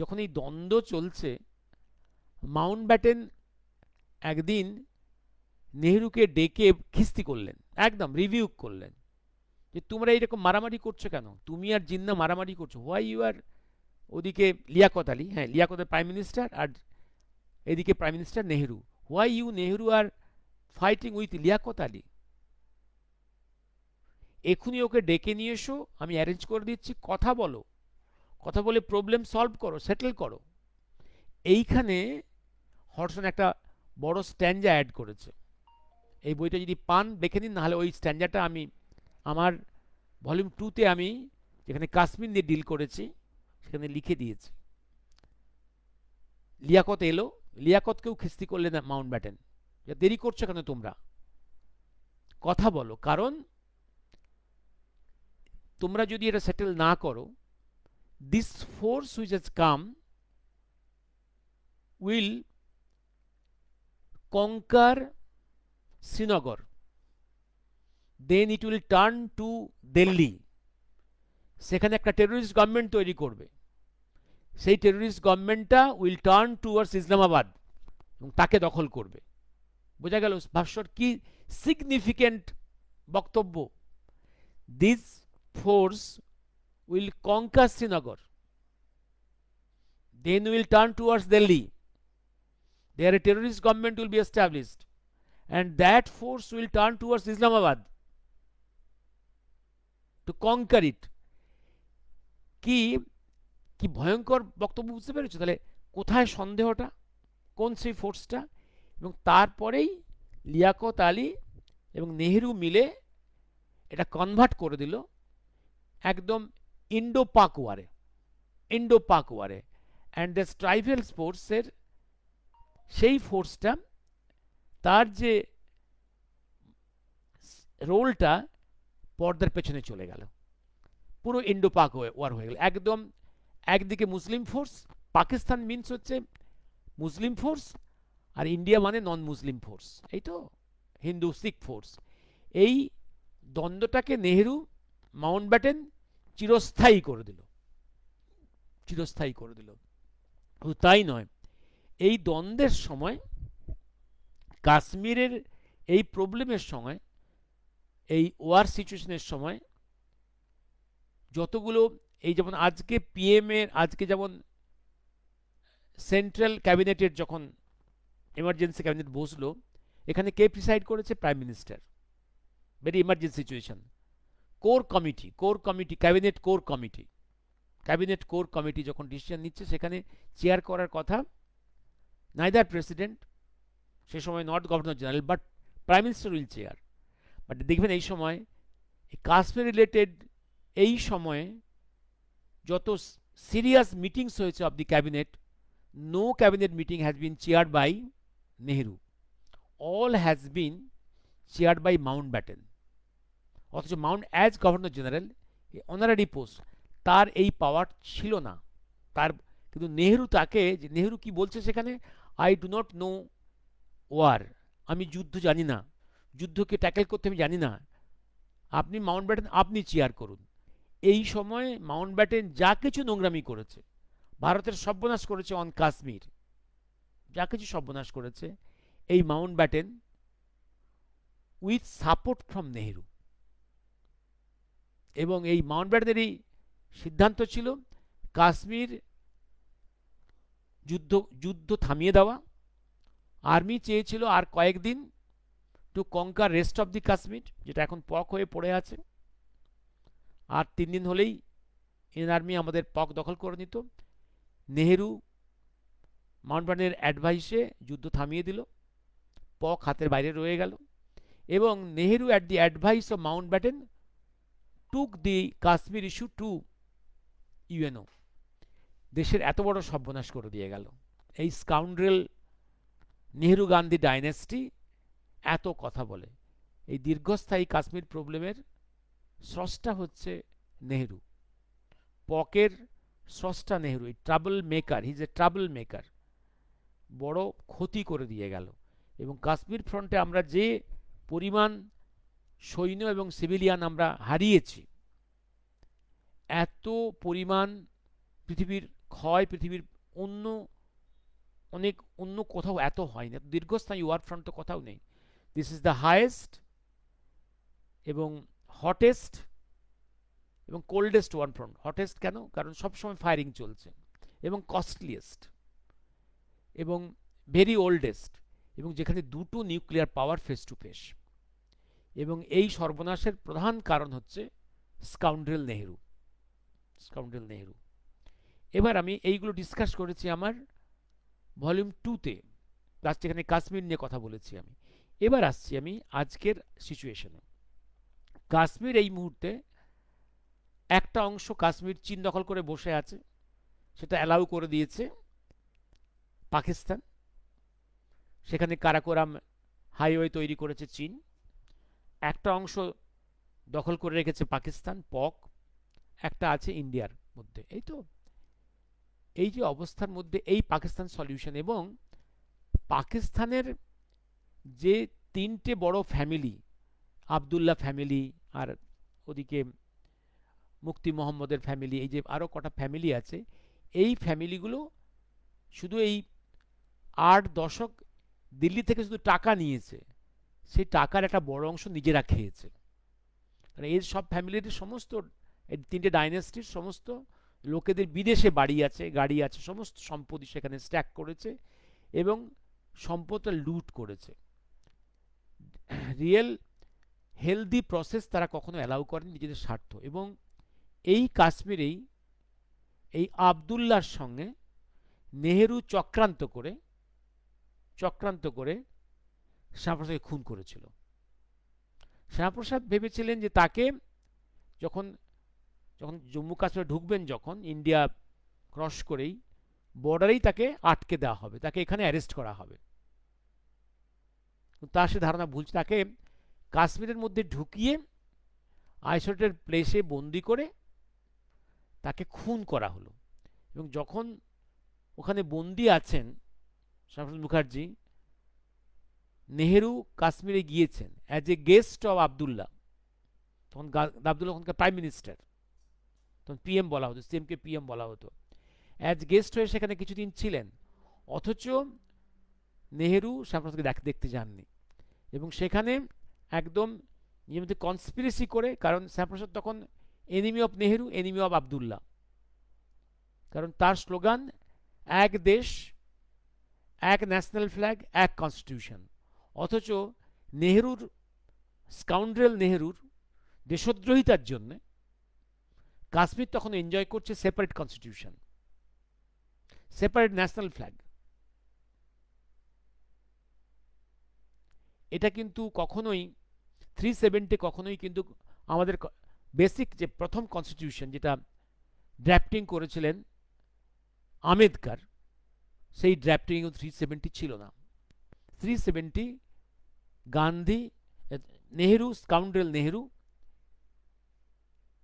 Speaker 2: যখন এই দ্বন্দ্ব চলছে, মাউন্ট ব্যাটেন একদিন নেহরুকে ডেকে খিস্তি করলেন, একদম রিভিউ করলেন, যে তোমরা এইরকম মারামারি করছো কেন, তুমি আর জিন্না মারামারি করছো, হোয়াই ইউ আর। ওদিকে লিয়াকত আলী, হ্যাঁ লিয়াকত প্রাইম মিনিস্টার, আর এদিকে prime minister Nehru, why you Nehru are fighting with Liaquat Ali. এখনই ওকে ডেকে নিয়ে এসো, আমি অ্যারেঞ্জ করে দিচ্ছি, কথা বলো, কথা বলে প্রবলেম সলভ করো, সেটেল করো। এইখানে হডসন একটা বড় স্ট্যান্ডা অ্যাড করেছে। এই বইটা যদি পান দেখে নিন, নাহলে ওই স্ট্যান্ডাটা আমি আমার ভলিউম 2-তে আমি যেখানে কাশ্মীর নিয়ে ডিল করেছি সেখানে লিখে দিয়েছি। লিয়াকত এলো, লিয়াকতকেও খিস্তি করলেন না মাউন্ট ব্যাটেন, দেরি করছো কেন তোমরা, কথা বলো, কারণ তোমরা যদি এটা সেটেল না করো, this force which has come will conquer Srinagar, then it will turn to Delhi, সেখানে একটা টেরোরিস্ট গভর্নমেন্ট তৈরি করবে, সেই টেরোরিস্ট গভর্নমেন্টটা উইল টার্ন টুয়ার্ডস ইসলামাবাদ এবং তাকে দখল করবে। বোঝা গেল ভাষ্যর কি সিগনিফিকেন্ট বক্তব্য। This force will conquer Srinagar, then will turn towards Delhi. There a terrorist government will be established, and that force will turn towards Islamabad to conquer it. কি কি ভয়ঙ্কর বক্তব্য, বুঝতে পেরেছো? তাহলে কোথায় সন্দেহটা, কোন সেই ফোর্সটা? এবং তারপরেই লিয়াকত আলী এবং নেহেরু মিলে এটা কনভার্ট করে দিল একদম ইন্ডো পাক ওয়ারে, ইন্ডো পাক ওয়ারে। অ্যান্ড দ্য ট্রাইবেল ফোর্সের সেই ফোর্সটা তার যে রোলটা পর্দার পেছনে চলে গেল, পুরো ইন্ডো পাক ওয়ার হয়ে গেল একদম। একদিকে মুসলিম ফোর্স, পাকিস্তান মিনস হচ্ছে মুসলিম ফোর্স, আর ইন্ডিয়া মানে নন মুসলিম ফোর্স, এই তো হিন্দু শিখ ফোর্স। এই দ্বন্দ্বটাকে নেহেরু মাউন্ট ব্যাটেন চিরস্থায়ী করে দিল, চিরস্থায়ী করে দিল। তাই নয়, এই দ্বন্দ্বের সময়, কাশ্মীরের এই প্রবলেমের সময়, এই ওয়ার সিচুয়েশনের সময়, যতগুলো এই যেমন আজকে পিএম এর, আজকে যেমন সেন্ট্রাল ক্যাবিনেটের যখন এমার্জেন্সি ক্যাবিনেট বসলো, এখানে কে প্রিসাইড করেছে? Prime minister. Very emergency situation. Core committee, core committee, cabinet core committee, cabinet core committee যখন ডিসিশন নিচ্ছে, সেখানে চেয়ার করার কথা নাইদার প্রেসিডেন্ট, সে সময় not governor general, but prime minister will chair. But দেখবেন এই সময় কাশ্মীর রিলেটেড এই সময়ে যত সিরিয়াস মিটিংস হয়েছে of the cabinet, no cabinet meeting has been chaired by Nehru, all has been chaired by Mount Batten. অথচ Mount as governor general, honorary post, তার এই পাওয়ার ছিল না তার। কিন্তু নেহেরু তাকে, যে নেহেরু কি বলছে সেখানে, I do not know war, আমি যুদ্ধ জানি না, যুদ্ধকে ট্যাকেল করতে আমি জানি না, আপনি মাউন্ট ব্যাটেন আপনি চেয়ার করুন। এই সময় মাউন্ট ব্যাটেন যা কিছু নোংরামি করেছে, ভারতের সর্বনাশ করেছে অন কাশ্মীর, যা কিছু সর্বনাশ করেছে, এই Mount Batten with support from Nehru. এবং এই মাউন্ট ব্যাটেনের এই সিদ্ধান্ত ছিল কাশ্মীর যুদ্ধ থামিয়ে দেওয়া। আর্মি চেয়েছিল আর কয়েকদিন to conquer rest of the Kashmir, যেটা এখন পক হয়ে পড়ে আছে। আর 3 দিন হলেই ইন্ডিয়ান আর্মি আমাদের পক দখল করে নিত। নেহেরু মাউন্টব্যাটেনের অ্যাডভাইসে যুদ্ধ থামিয়ে দিল, পক হাতের বাইরে রয়ে গেল, এবং Nehru at the advice of Mountbatten took the Kashmir issue to UNO. দেশের এত বড় সর্বনাশ করে দিয়ে গেল এই স্কাউন্ড্রেল নেহেরু গান্ধী ডাইনেস্টি। এত কথা বলে, এই দীর্ঘস্থায়ী কাশ্মীর প্রবলেমের স্রষ্টা হচ্ছে নেহেরু, পকের স্রষ্টা নেহেরু, এই trouble maker, he is a trouble maker, বড় ক্ষতি করে দিয়ে গেল। এবং কাশ্মীর ফ্রন্টে আমরা যে পরিমাণ সৈন্য এবং সিভিলিয়ান আমরা হারিয়েছি, এত পরিমাণ পৃথিবীর ক্ষয়, পৃথিবীর অন্য অনেক অন্য কোথাও এত হয় না, দীর্ঘস্থায়ী ওয়ার ফ্রন্ট তো কোথাও নেই। দিস ইজ দ্য হায়েস্ট এবং হটেস্ট এবং কোল্ডেস্ট ওয়ার ফ্রন্ট। হটেস্ট কেন? কারণ সবসময় ফায়ারিং চলছে, এবং কস্টলিয়েস্ট এবং ভেরি ওল্ডেস্ট, এবং যেখানে দুটো nuclear power face to face. এবং এই সর্বনাশের প্রধান কারণ হচ্ছে স্কাউন্ড্রেল নেহেরু, স্কাউন্ড্রেল নেহেরু। এবার আমি এইগুলো ডিসকাস করেছি আমার ভলিউম 2-তে, লাস্ট এখানে কাশ্মীর নিয়ে কথা বলেছি আমি। এবার আসছি আমি আজকের সিচুয়েশনে। কাশ্মীর এই মুহূর্তে একটা অংশ কাশ্মীর চীন দখল করে বসে আছে, সেটা অ্যালাউ করে দিয়েছে পাকিস্তান। সেখানে কারাকোরাম হাইওয়ে তৈরি করেছে চীন। একটা অংশ দখল করে রেখেছে পাকিস্তান, পক, একটা আছে ইন্ডিয়ার মধ্যে। এই তো এই যে অবস্থার মধ্যে এই পাকিস্তান সলিউশন, এবং পাকিস্তানের যে 3টে বড় ফ্যামিলি, আবদুল্লাহ ফ্যামিলি, আর ওদিকে মুফতি মোহাম্মদের ফ্যামিলি, এই যে আরও কটা ফ্যামিলি আছে, এই ফ্যামিলিগুলো শুধু এই 8 দশক দিল্লি থেকে শুধু টাকা নিয়েছে, সেই টাকার একটা বড় অংশ নিজেরা খেয়েছে। মানে এই সব ফ্যামিলির সমস্ত, এই 3টে ডাইনেস্টির সমস্ত লোকেদের বিদেশে বাড়ি আছে, গাড়ি আছে, সমস্ত সম্পত্তি সেখানে স্ট্যাক করেছে এবং সম্পদটা লুট করেছে। রিয়েল হেলদি প্রসেস তারা কখনো অ্যালাউ করেনি, নিজেদের স্বার্থ। এবং এই কাশ্মীরেই এই আবদুল্লার সঙ্গে নেহেরু চক্রান্ত করে শ্যামাপ্রসাদকে খুন করেছিল। শ্যামাপ্রসাদ ভেবেছিলেন যে তাকে যখন জম্মু কাশ্মীরে ঢুকবেন, যখন ইন্ডিয়া ক্রস করেই বর্ডারেই তাকে আটকে দেওয়া হবে, তাকে এখানে অ্যারেস্ট করা হবে। তার সে ধারণা ভুল। তাকে কাশ্মীরের মধ্যে ঢুকিয়ে আইসোলেটেড প্লেসে বন্দি করে তাকে খুন করা হলো। এবং যখন ওখানে বন্দি আছেন শ্যামাপ্রসাদ মুখার্জি, নেহেরু কাশ্মীরে গিয়েছেন as a guest of Abdullah. তখন আবদুল্লাহ ওখানকার প্রাইম মিনিস্টার, তখন পিএম বলা হতো, সিএমকে পিএম বলা হতো। অ্যাজ গেস্ট হয়ে সেখানে কিছুদিন ছিলেন, অথচ নেহেরু শ্যামাপ্রসাদকে দেখতে যাননি। এবং সেখানে একদম নিজের মধ্যে কনস্পিরেসি করে, কারণ শ্যামাপ্রসাদ তখন enemy of Nehru, enemy of Abdullah, কারণ তার স্লোগান এক দেশ, এক ন্যাশনাল ফ্ল্যাগ, এক কনস্টিটিউশন। অথচ নেহেরুর, স্কাউন্ড্রেল নেহেরুর দেশদ্রোহিতার জন্য কাশ্মীর তখন এনজয় করছে separate constitution, separate national flag. এটা কিন্তু কখনোই 370 কখনোই কিন্তু আমাদের বেসিক যে প্রথম কনস্টিটিউশন যেটা ড্রাফটিং করেছিলেন আম্বেদকর, সেই ড্রাফটিং 370 ছিল না। 370 গান্ধী, নেহেরু, স্কাউন্ড্রেল নেহেরু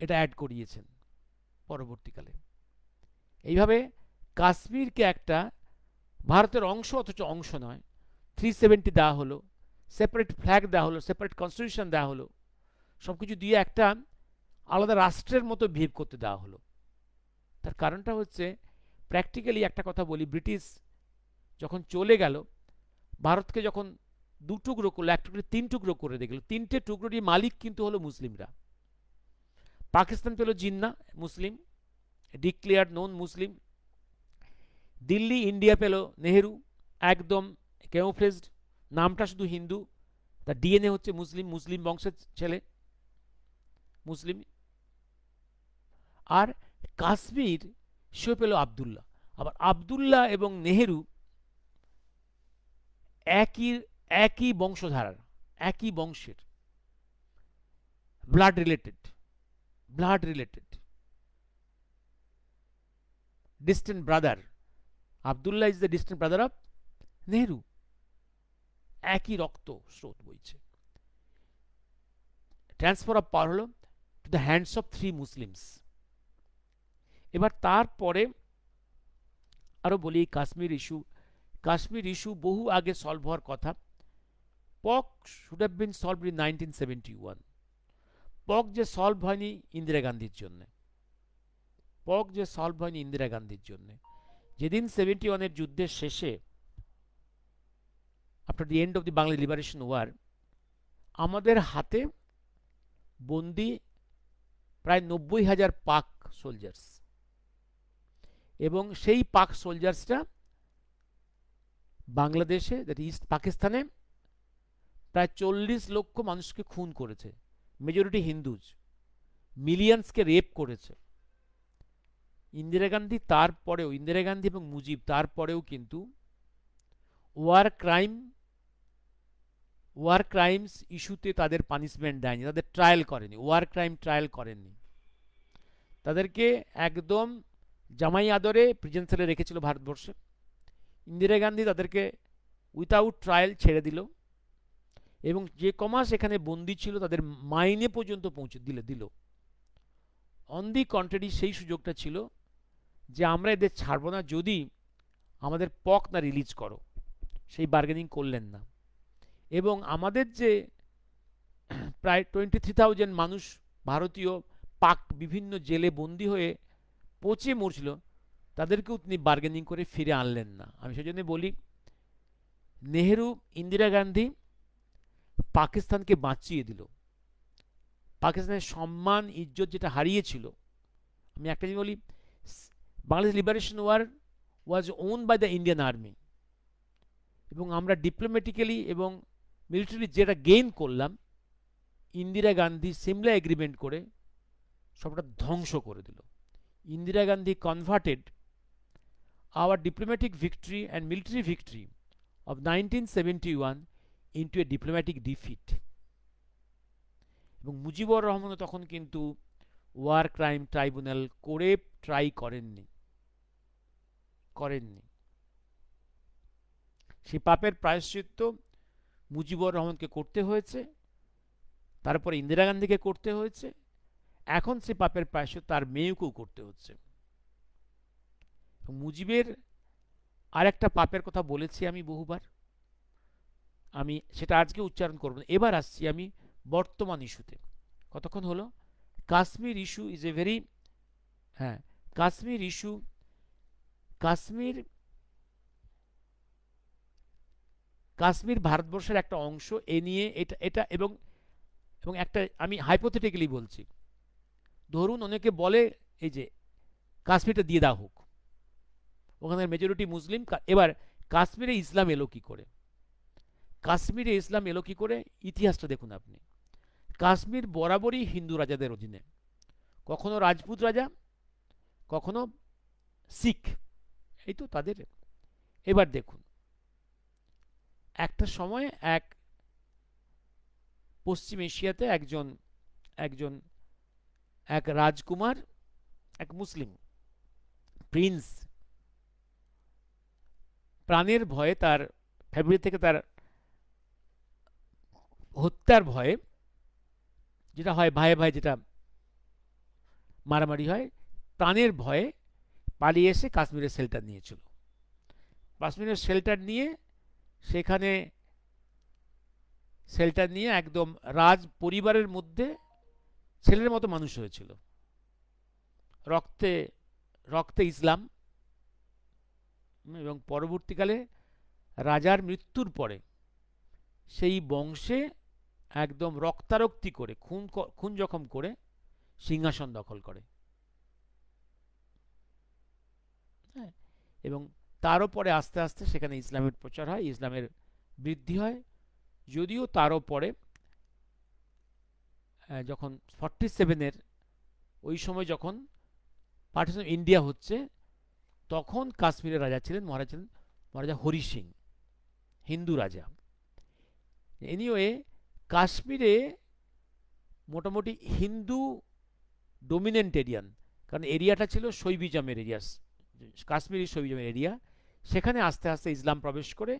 Speaker 2: এটা অ্যাড করিয়েছেন পরবর্তীকালে। এইভাবে কাশ্মীরকে একটা ভারতের অংশ অথচ অংশ নয়, 370 দেওয়া হলো, সেপারেট ফ্ল্যাগ দেওয়া হলো, সেপারেট কনস্টিটিউশন দেওয়া হলো, সব কিছু দিয়ে একটা আলাদা রাষ্ট্রের মতো বিহেভ করতে দেওয়া হলো। তার কারণটা হচ্ছে, প্র্যাকটিক্যালি একটা কথা বলি, ব্রিটিশ যখন চলে গেল, ভারতকে যখন 2 টুকরো করলো, 1 টুকরো 3 টুকরো করে দিয়ে গেল, 3টে টুকরোরই মালিক কিন্তু হলো মুসলিমরা। পাকিস্তান পেল জিন্না, মুসলিম, ডিক্লেয়ার্ড নন মুসলিম। দিল্লি ইন্ডিয়া পেল নেহেরু, একদম ক্যামোফ্লেজড, নামটা শুধু হিন্দু, তার ডিএনএ হচ্ছে মুসলিম, মুসলিম বংশের ছেলে, মুসলিম। আর কাশ্মীর সে পেল আবদুল্লাহ। আবার আবদুল্লাহ এবং নেহেরু একই একই বংশধারার, একই বংশের, blood related, blood related, distant brother. Abdullah is the distant brother of Nehru. একই রক্ত স্রোত বইছে। ট্রান্সফার অফ পাওয়ার হলো to the hands of 3 Muslims. এবার তারপরে আরো বলি কাশ্মীর ইস্যু। কাশ্মীর ইস্যু বহু আগে সলভ হওয়ার কথা। পক should have been solve in 1971। পক যে সলভ হয়নি ইন্দিরা গান্ধীর জন্য, পক যে সলভ হয়নি ইন্দিরা গান্ধীর জন্য। যেদিন 71-এর যুদ্ধের শেষে, after the end of the Bangla liberation war, আমাদের হাতে বন্দি প্রায় 90,000 পাক সোলজার্স, এবং সেই পাক সোলজার্সরা বাংলাদেশে, দ্যাট ইস্ট পাকিস্তানে, প্রায় 40 লক্ষ মানুষকে খুন করেছে, মেজরিটি হিন্দুজ, মিলিয়ন্সকে রেপ করেছে। ইন্দিরা গান্ধী তারপরেও, ইন্দিরা গান্ধী এবং মুজিব তারপরেও কিন্তু ওয়ার ক্রাইমস ইস্যুতে তাদের পানিশমেন্ট দেয়নি, তাদের ট্রায়াল করেনি, ওয়ার ক্রাইম ট্রায়াল করেননি। তাদেরকে একদম জামাই আদরে প্রিজন সেলে রেখেছিল ভারতবর্ষে। ইন্দিরা গান্ধী তাদেরকে উইথাউট ট্রায়াল ছেড়ে দিল, এবং যে কমাস এখানে বন্দি ছিল তাদের মাইনে পর্যন্ত পৌঁছে দিল। অন দি কন্ট্রারি, সেই সুযোগটা ছিল যে আমরা এদের ছাড়বো না যদি আমাদের পক না রিলিজ করো। সেই বার্গেনিং করলেন না। এবং আমাদের যে প্রায় 23,000 মানুষ ভারতীয় পাক বিভিন্ন জেলে বন্দী হয়ে পচে মরছিল, তাদেরকেও তিনি বার্গেনিং করে ফিরে আনলেন না। আমি সেজন্য বলি, নেহেরু, ইন্দিরা গান্ধী পাকিস্তানকে বাঁচিয়ে দিল। পাকিস্তানের সম্মান ইজ্জত যেটা হারিয়েছিল, আমি একটা জিনিস বলি, Bangladesh liberation war was won by the Indian army, এবং আমরা ডিপ্লোম্যাটিক্যালি এবং মিলিটারি যেটা গেইন করলাম, ইন্দিরা গান্ধী সিমলা এগ্রিমেন্ট করে সবটা ধ্বংস করে দিল। Indira Gandhi converted our diplomatic victory and military victory of 1971 into a diplomatic defeat। এবং মুজিবুর রহমান তখন কিন্তু ওয়ার ক্রাইম ট্রাইব্যুনাল করে ট্রাই করেননি। সেই পাপের প্রায়শ্চিত্ত মুজিবুর রহমানকে করতে হয়েছে, তারপরে ইন্দিরা গান্ধীকে করতে হয়েছে, এখন সে পাপের প্রায়শ্চিত্ত তার মেয়েকেও করতে হচ্ছে। মুজিবের আর একটা পাপের কথা বলেছি আমি বহুবার, আমি সেটা আজকে উচ্চারণ করব না। এবার আসছি আমি বর্তমান ইস্যুতে। কতক্ষণ হলো? Kashmir issue is a very, হ্যাঁ, কাশ্মীর ইস্যু, কাশ্মীর ভারতবর্ষের একটা অংশ। এ নিয়ে এটা এবং একটা আমি হাইপোথেটিক্যালি বলছি, ধরুন অনেকে বলে এই যে কাশ্মীরটা দিয়ে দেওয়া হোক, ওখানে মেজরিটি মুসলিম। এবার কাশ্মীরে ইসলাম এলো কি করে? কাশ্মীরে ইসলাম এলো কি করে? ইতিহাসটা দেখুন আপনি। কাশ্মীর বরাবরই হিন্দু রাজাদের অধীনে, কখনো রাজপুত রাজা, কখনো শিখ, এই তো তাদের। এবার দেখুন, একটা সময় পশ্চিম এশিয়াতে এক রাজকুমার, এক মুসলিম প্রিন্স, প্রাণের ভয়ে, তার ফ্যামিলি থেকে তার হত্যার ভয়ে, যেটা হয় ভাই ভাই, যেটা মারামারি হয়, প্রাণের ভয়ে পালিয়ে এসে কাশ্মীরের শেল্টার নিয়েছিল। কাশ্মীরের শেল্টার নিয়ে সেখানে একদম রাজ পরিবারের মধ্যে ছেলের মতো মানুষ হয়েছিল। রক্তে রক্তে ইসলাম, এবং পরবর্তীকালে রাজার মৃত্যুর পরে সেই বংশে একদম রক্তারক্তি করে, খুন জখম করে সিংহাসন দখল করে। এবং তারও পরে আস্তে আস্তে সেখানে ইসলামের প্রচার হয়, ইসলামের বৃদ্ধি হয়। যদিও তারও পরে যখন 47-এর ওই সময় যখন পার্টিশন অফ ইন্ডিয়া হচ্ছে, তখন কাশ্মীরের রাজা ছিলেন মহারাজা হরি সিং, হিন্দু রাজা। এনিওয়ে, কাশ্মীরে মোটামুটি হিন্দু ডোমিনেন্ট এরিয়ান, কারণ এরিয়াটা ছিল শৈবিজমের এরিয়া, কাশ্মীরি শৈবিজমের এরিয়া। সেখানে আস্তে আস্তে ইসলাম প্রবেশ করে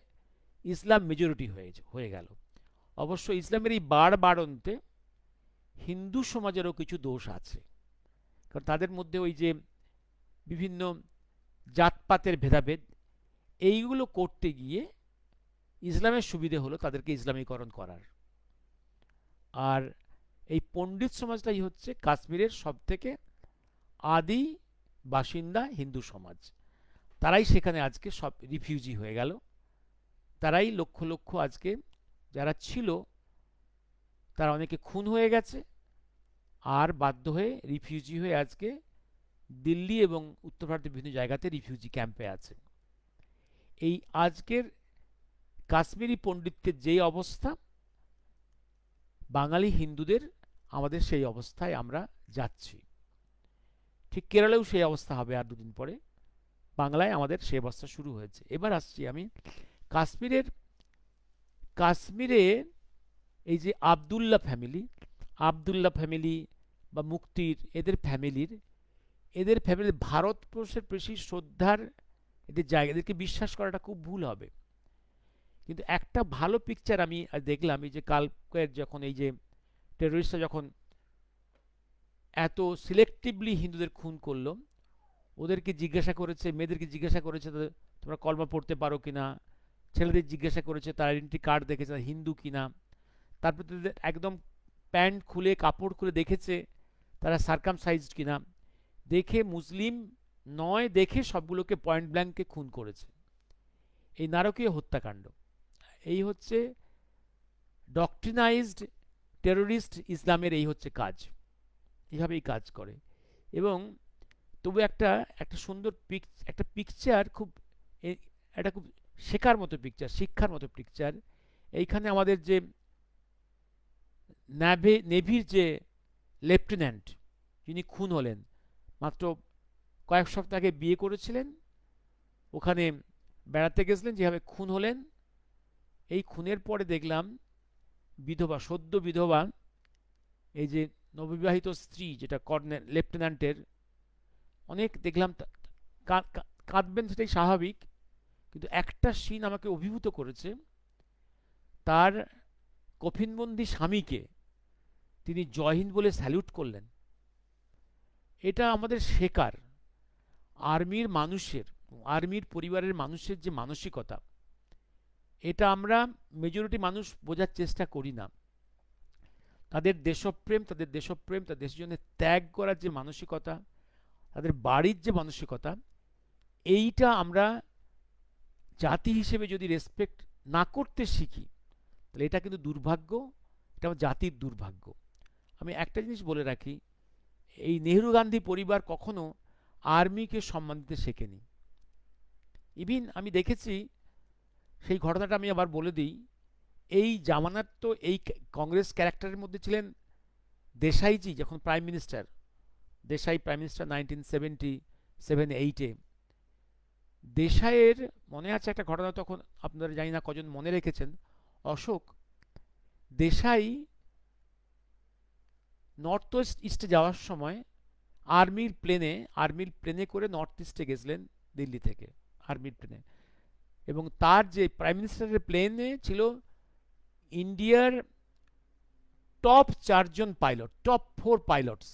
Speaker 2: ইসলাম মেজরিটি হয়ে গেল। অবশ্য ইসলামের এই বাড়ন্তে হিন্দু সমাজেরও কিছু দোষ আছে, কারণ তাদের মধ্যে ওই যে বিভিন্ন জাতপাতের ভেদাভেদ, এইগুলো করতে গিয়ে ইসলামের সুবিধে হলো তাদেরকে ইসলামীকরণ করার। আর এই পণ্ডিত সমাজটাই হচ্ছে কাশ্মীরের সবথেকে আদি বাসিন্দা হিন্দু সমাজ। তারাই সেখানে আজকে সব রিফিউজি হয়ে গেল, তারাই লক্ষ লক্ষ আজকে যারা ছিল তারা অনেকে খুন হয়ে গেছে, আর বাধ্য হয়ে রিফিউজি হয়ে আজকে দিল্লি এবং উত্তর ভারতের বিভিন্ন জায়গাতে রিফিউজি ক্যাম্পে আছে। এই আজকের কাশ্মীরি পণ্ডিতদের যেই অবস্থা, বাঙালি হিন্দুদের আমাদের সেই অবস্থায় আমরা যাচ্ছি। ঠিক কেরলেও সেই অবস্থা হবে আর দুদিন পরে, বাংলায় আমাদের সেই অবস্থা শুরু হয়েছে। এবার আসছি আমি কাশ্মীরে এই যে আবদুল্লাহ ফ্যামিলি বা মুক্তির এদের ফ্যামিলির ভারতবর্ষের বেশি শ্রদ্ধার এদের জায়গা, এদেরকে বিশ্বাস করাটা খুব ভুল হবে। কিন্তু একটা ভালো পিকচার আমি দেখলাম, এই যে কালকের যখন এই যে টেররিস্টরা যখন এত সিলেক্টিভলি হিন্দুদের খুন করলো, ওদেরকে জিজ্ঞাসা করেছে, মেয়েদেরকে জিজ্ঞাসা করেছে তোমরা কলমা পড়তে পারো কিনা, ছেলেদের জিজ্ঞাসা করেছে তার আইডেন্টি কার্ড দেখেছে হিন্দু কিনা, তারপর তাদের একদম প্যান্ট খুলে কাপড় খুলে দেখেছে তারা সার্কামসাইজড কিনা, দেখে মুসলিম নয় দেখে সবগুলোকে পয়েন্ট ব্ল্যাঙ্কে খুন করেছে। এই নারকীয় হত্যাকাণ্ড, এই হচ্ছে ডক্ট্রিনাইজড টেররিস্ট ইসলামের এই হচ্ছে কাজ, এইভাবেই কাজ করে। এবং তবু একটা সুন্দর একটা পিকচার, একটা খুব শেখার মতো পিকচার, শিক্ষার মতো পিকচার। এইখানে আমাদের যে নেভির যে লেফটেন্যান্ট যিনি খুন হলেন, মাত্র কয়েক সপ্তাহ আগে বিয়ে করেছিলেন, ওখানে বেড়াতে গেছিলেন, যেভাবে খুন হলেন। এই খুনের পরে দেখলাম সদ্য বিধবা এই যে নববিবাহিত স্ত্রী, যেটা কর্নেল লেফটেন্যান্টের, অনেক দেখলাম কাঁদবেন, সেটাই স্বাভাবিক। কিন্তু একটা সিন আমাকে অভিভূত করেছে, তার কফিনবন্দি স্বামীকে তিনি জয় হিন্দ বলে স্যালুট করলেন। এটা আমাদের শেখার, আর্মির পরিবারের মানুষের যে মানসিকতা, এটা আমরা মেজরিটি মানুষ বোঝার চেষ্টা করি না। তাদের দেশপ্রেম, তাদের দেশের জন্য ত্যাগ করার যে মানসিকতা, তাদের বাড়ির যে মানসিকতা, এইটা আমরা জাতি হিসেবে যদি রেসপেক্ট না করতে শিখি, তাহলে এটা কিন্তু দুর্ভাগ্য, এটা আমার জাতির দুর্ভাগ্য। আমি একটা জিনিস বলে রাখি, এই নেহরু গান্ধী পরিবার কখনো আর্মিকে সম্মান দিতে শেখেনি। ইভিন আমি দেখেছি, সেই ঘটনাটা আমি আবার বলে দিই, এই জামানার তো এই কংগ্রেস ক্যারেক্টারের মধ্যে ছিলেন দেশাইজি, যখন প্রাইম মিনিস্টার, 1977-8-এ দেশাইয়ের মনে আছে একটা ঘটনা, তখন আপনারা জানি না কজন মনে রেখেছেন, অশোক দেশাই নর্থ ইস্টে যাওয়ার সময় আর্মির প্লেনে করে নর্থ ইস্টে গেছিলেন দিল্লি থেকে, আর্মির প্লেনে। এবং তার যে প্রাইম মিনিস্টারের প্লেনে ছিল ইন্ডিয়ার টপ 4 পাইলট, টপ 4 পাইলটস।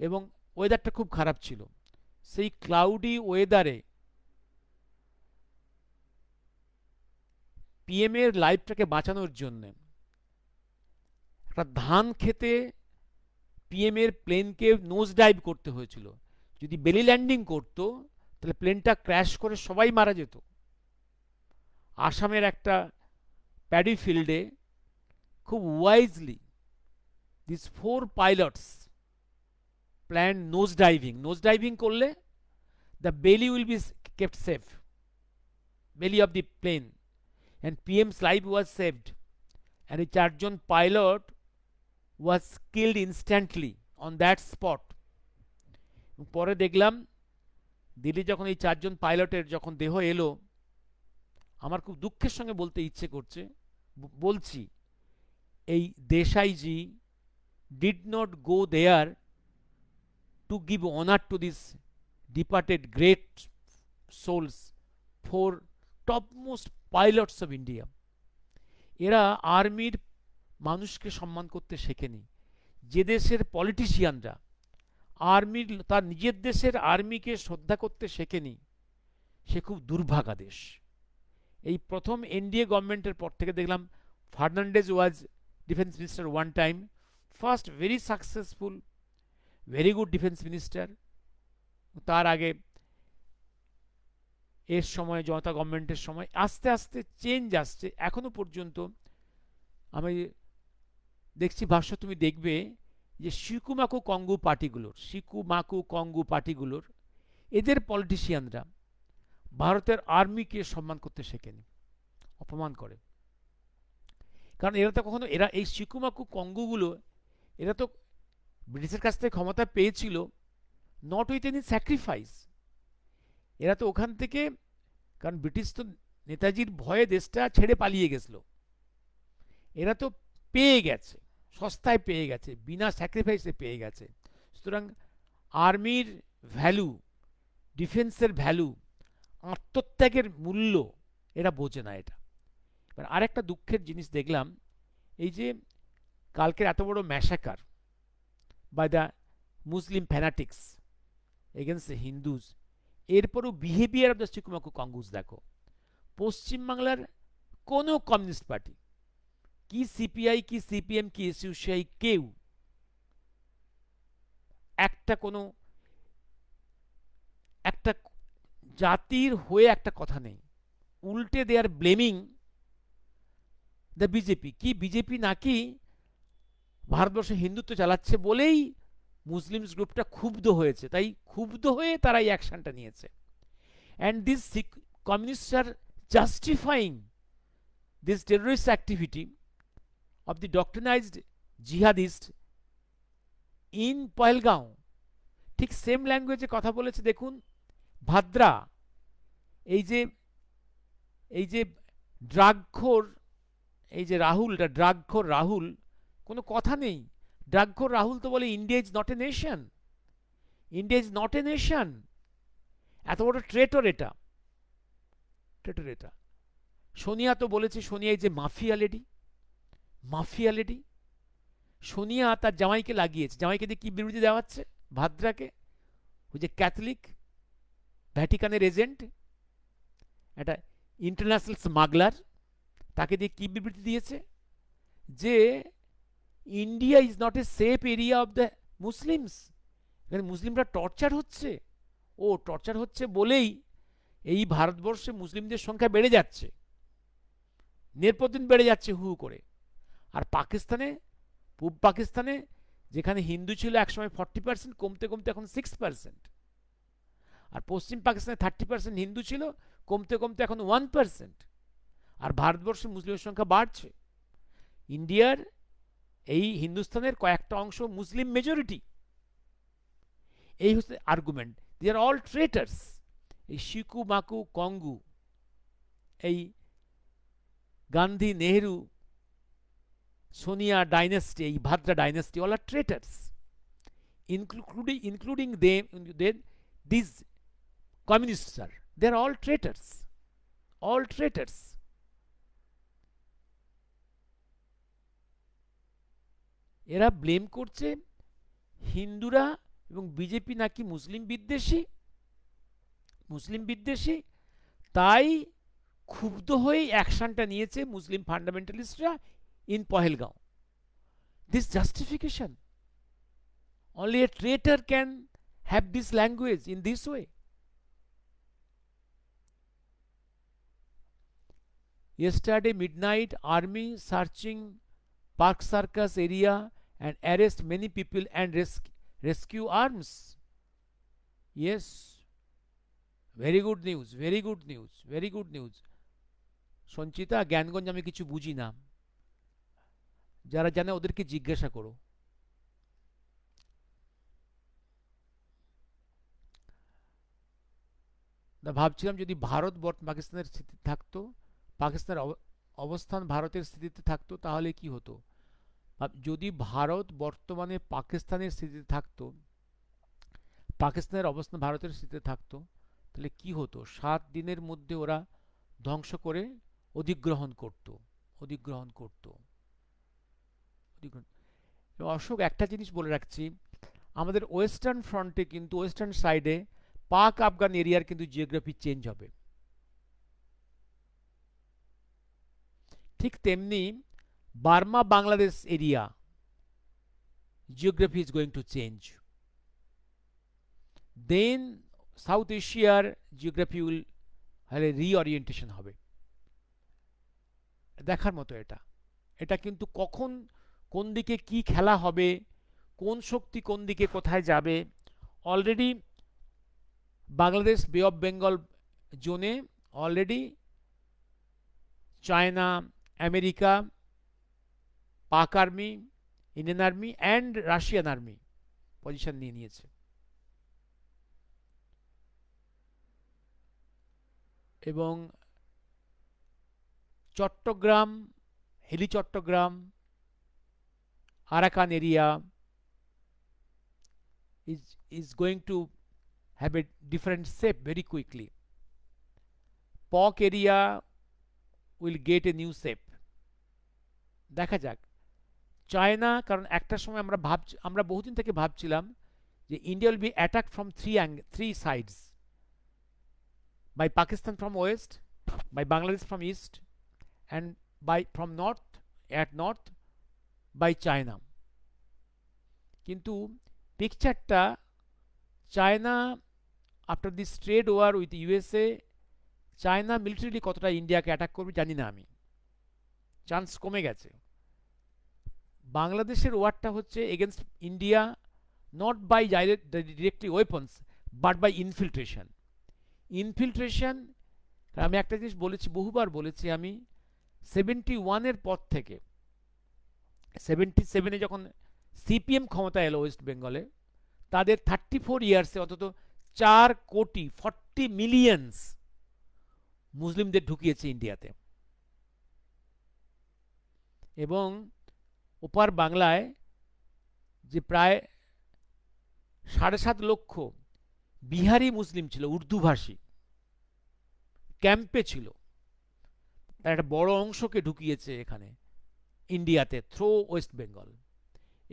Speaker 2: এবং ওয়েদারটা খুব খারাপ ছিল, সেই ক্লাউডি ওয়েদারে পিএম এর লাইফটাকে বাঁচানোর জন্য একটা ধান খেতে পিএম এর প্লেনকে নোজ ডাইভ করতে হয়েছিল। যদি বেলি ল্যান্ডিং করতো তাহলে প্লেনটা ক্র্যাশ করে সবাই মারা যেত। আসামের একটা প্যাডি ফিল্ডে খুব wisely this 4 pilots plan nose diving করলে the belly will be kept safe, belly of the plane, and PM's life was saved, and a 4 pilot was killed instantly on that spot. পরে দেখলাম দিল্লি যখন এই 4জন পাইলটের যখন দেহ এলো, আমার খুব দুঃখের সঙ্গে বলতে ইচ্ছে করছে, বলছি, এই Desaiji did not go there to give honour to this departed great souls, four topmost pilots of India. এরা আর্মির মানুষকে সম্মান করতে শেখেনি। যে দেশের পলিটিশিয়ানরা আর্মির, তার নিজের দেশের আর্মিকে শ্রদ্ধা করতে শেখেনি, সে খুব দুর্ভাগা দেশ। এই প্রথম এনডিএ গভর্নমেন্টের পর থেকে দেখলাম Fernandes was defence minister one time, first very successful, very good defence minister. তার আগে এর সময় জনতা গভর্নমেন্টের সময় আস্তে আস্তে চেঞ্জ আসছে। এখনো পর্যন্ত আমি দেখছি ভাষ্য, তুমি দেখবে যে শিকুমাকু কঙ্গু পার্টিগুলোর এদের পলিটিশিয়ানরা ভারতের আর্মিকে সম্মান করতে শেখেনি, অপমান করে। কারণ এরা তো কখনো, এরা এই শিকুমাকু কঙ্গুগুলো, এরা তো ব্রিটিশের কাছ থেকে ক্ষমতা পেয়েছিল নট উইথ এনি স্যাক্রিফাইস। এরা তো ওখান থেকে, কারণ ব্রিটিশ তো নেতাজির ভয়ে দেশটা ছেড়ে পালিয়ে গেছিল, এরা তো পেয়ে গেছে, সস্তায় পেয়ে গেছে, বিনা স্যাক্রিফাইসে পেয়ে গেছে। সুতরাং আর্মির ভ্যালু, ডিফেন্সের ভ্যালু, আত্মত্যাগের মূল্য এরা বোঝে না। এটা এবার আরেকটা দুঃখের জিনিস দেখলাম, এই যে কালকের এত বড় massacre by the Muslim fanatics against the Hindus, এরপরও বিহেভিয়ার অফ দ্য শিকুমাকু কঙ্গুস দেখো। পশ্চিমবাংলার কোনো কমিউনিস্ট পার্টি, কি সিপিআই, কি সিপিএম, কি এসইউসিআই, কেউ একটা কোনো একটা জাতির হয়ে একটা কথা নেই। উল্টে দে আর ব্লেমিং দ্য বিজেপি। কি বিজেপি নাকি ভারতবর্ষে হিন্দুত্ব চালাচ্ছে বলেই মুসলিমস গ্রুপটা ক্ষুব্ধ হয়েছে, তাই ক্ষুব্ধ হয়ে তারা এই অ্যাকশনটা নিয়েছে। And this communists are justifying this terrorist activity of the doctrinized jihadist in Pahalgam. ঠিক সেম ল্যাঙ্গুয়েজে কথা বলেছে দেখুন ভাদ্রা। এই যে ড্রাগখোর, এই যে রাহুল, ড্রাগখোর রাহুল, কোনো কথা নেই। ড্রাগখোর রাহুল তো বলে India is not a nation, India is not a nation. এত বড় ট্রেটর এটা, ট্রেটর এটা। সোনিয়া তো বলেছে, সোনিয়া এই যে mafia lady, mafia lady. Sonia তার জামাইকে লাগিয়েছে, জামাইকে দিয়ে কি বিবৃতি দেওয়া হচ্ছে ভাদ্রাকে, ওই যে ক্যাথলিক ভ্যাটিকানের এজেন্ট, একটা ইন্টারন্যাশনাল স্মাগলার, তাকে দিয়ে কি বিবৃতি দিয়েছে যে India is not a safe area of the Muslims. এখানে মুসলিমরা টর্চার হচ্ছে, ও টর্চার হচ্ছে বলেই এই ভারতবর্ষে মুসলিমদের সংখ্যা বেড়ে যাচ্ছে, দিনের পর দিন বেড়ে যাচ্ছে হু করে। আর পাকিস্তানে, পূর্ব পাকিস্তানে যেখানে হিন্দু ছিল একসময় 40%, কমতে কমতে এখন 6%। আর পশ্চিম পাকিস্তানে 30% হিন্দু ছিল, কমতে কমতে এখন 1%। আর ভারতবর্ষে মুসলিমের সংখ্যা বাড়ছে। ইন্ডিয়ার এই হিন্দুস্তানের কয়েকটা অংশ মুসলিম মেজরিটি। এই হচ্ছে আর্গুমেন্ট। দে আর অল ট্রেটার্স। এই শিকু মাকু কঙ্গু, এই গান্ধী, নেহেরু, সোনিয়া ডাইনেস্টি, এই Vadra dynasty, all are traitors, including them, these communists are, they are all traitors, all traitors. এরা ব্লেম করছে হিন্দুরা এবং বিজেপি নাকি মুসলিম বিদ্বেষী, মুসলিম বিদ্বেষী, তাই ক্ষুব্ধ হয়ে অ্যাকশনটা নিয়েছে মুসলিম ফান্ডামেন্টালিস্টরা in Pahalgaon. This justification, only a traitor can have this language in this way. Yesterday midnight, army searching Park Circus area and arrest many people and rescue arms. Yes, very good news, very good news, very good news. Sanchita, Gyanganj আমি কিছু বুঝি না, যারা জানে ওদেরকে জিজ্ঞাসা করো। তা ভাবছিলাম যদি ভারত পাকিস্তানের স্থিতি থাকতো, পাকিস্তানের অবস্থান ভারতের স্থিতিতে থাকতো তাহলে কি হতো। যদি ভারত বর্তমানে পাকিস্তানের স্থিতিতে থাকতো, পাকিস্তানের অবস্থান ভারতের স্থিতিতে থাকতো, তাহলে কি হতো, 7 দিনের মধ্যে ওরা ধ্বংস করে অধিগ্রহণ করত, অধিগ্রহণ করত, অধিগ্রহণ। অশোক, একটা জিনিস বলে রাখছি, আমাদের ওয়েস্টার্ন ফ্রন্টে কিন্তু ওয়েস্টার্ন সাইডে পাক আফগান এরিয়ার কিন্তু জিওগ্রাফি চেঞ্জ হবে। ঠিক তেমনি Burma Bangladesh area geography is going to change. Then south এশিয়ার জিওগ্রাফি উইল রিওরিয়েন্টেশন হবে। দেখার মতো এটা, এটা কিন্তু কখন কোন দিকে কি খেলা হবে, কোন শক্তি কোন দিকে কোথায় যাবে। অলরেডি বাংলাদেশ বে অফ বেঙ্গল জোনে already China, America, Pak army, Indian army and Russian army position নিয়ে নিয়েছে। এবং Chattogram, Hili Chattogram, Arakan area is going to have a different shape very quickly. POC area will get a new shape. দেখা যাক। চায়না, কারণ একটা সময় আমরা বহুদিন থেকে ভাবছিলাম যে India will be attack from three sides, by Pakistan from west, by Bangladesh from east, and by from north, at north by China. কিন্তু পিকচারটা, China after this trade war with USA, China militarily কতটা ইন্ডিয়াকে অ্যাটাক করবে জানি না আমি, chance কমে গেছে। বাংলাদেশের ওয়ারটা হচ্ছে against India, not by directly weapons but by infiltration. Infiltration, আমি একটা জিনিস বলেছি, বহুবার বলেছি আমি, 71-এর পর থেকে, 77-এ যখন সিপিএম ক্ষমতা এলো ওয়েস্ট বেঙ্গলে, তাদের 34 ইয়ার্সে অন্তত 4,40,000,000 মুসলিমদের ঢুকিয়েছে ইন্ডিয়াতে। এবং ওপার বাংলায় যে প্রায় 7.5 লক্ষ বিহারি মুসলিম ছিল, উর্দুভাষী, ক্যাম্পে ছিল, তার একটা বড় অংশকে ঢুকিয়েছে এখানে ইন্ডিয়াতে থ্রো ওয়েস্ট বেঙ্গল।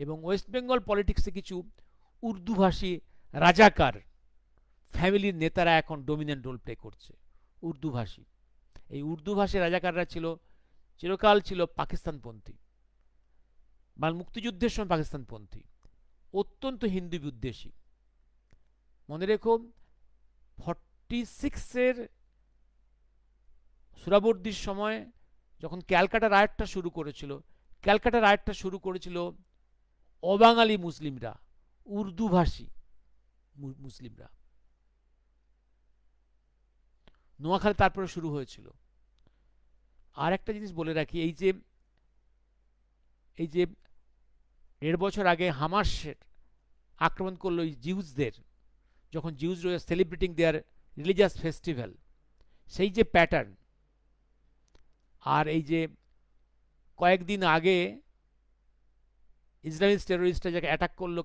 Speaker 2: এবং ওয়েস্ট বেঙ্গল পলিটিক্সে কিছু উর্দুভাষী রাজাকার ফ্যামিলির নেতারা এখন ডমিনেন্ট রোল প্লে করছে, উর্দুভাষী। এই উর্দুভাষী রাজাকাররা চিরকাল ছিল পাকিস্তানপন্থী, বা মুক্তিযুদ্ধের সময় পাকিস্তানপন্থী, অত্যন্ত হিন্দু বিদ্বেষী। মনে রেখো, 46-এর সুরাবর্দির সময় যখন ক্যালকাটা রায়টটা শুরু করেছিল, ক্যালকাটা রায়টটা শুরু করেছিল অবাঙালি মুসলিমরা, উর্দুভাষী মুসলিমরা। নোয়াখালী তারপরে শুরু হয়েছিল। আর একটা জিনিস বলে রাখি, এই যে 1.5 বছর আগে হামাস আক্রমণ করলো জিউসদের, যখন জিউস ওয়ার সেলিব্রেটিং দেয়ার রিলিজিয়াস ফেস্টিভ্যাল, সেই যে প্যাটার্ন, আর এই যে কয়েকদিন আগে ইসলামিস্ট টেরোরিস্টরা যাকে অ্যাটাক করলো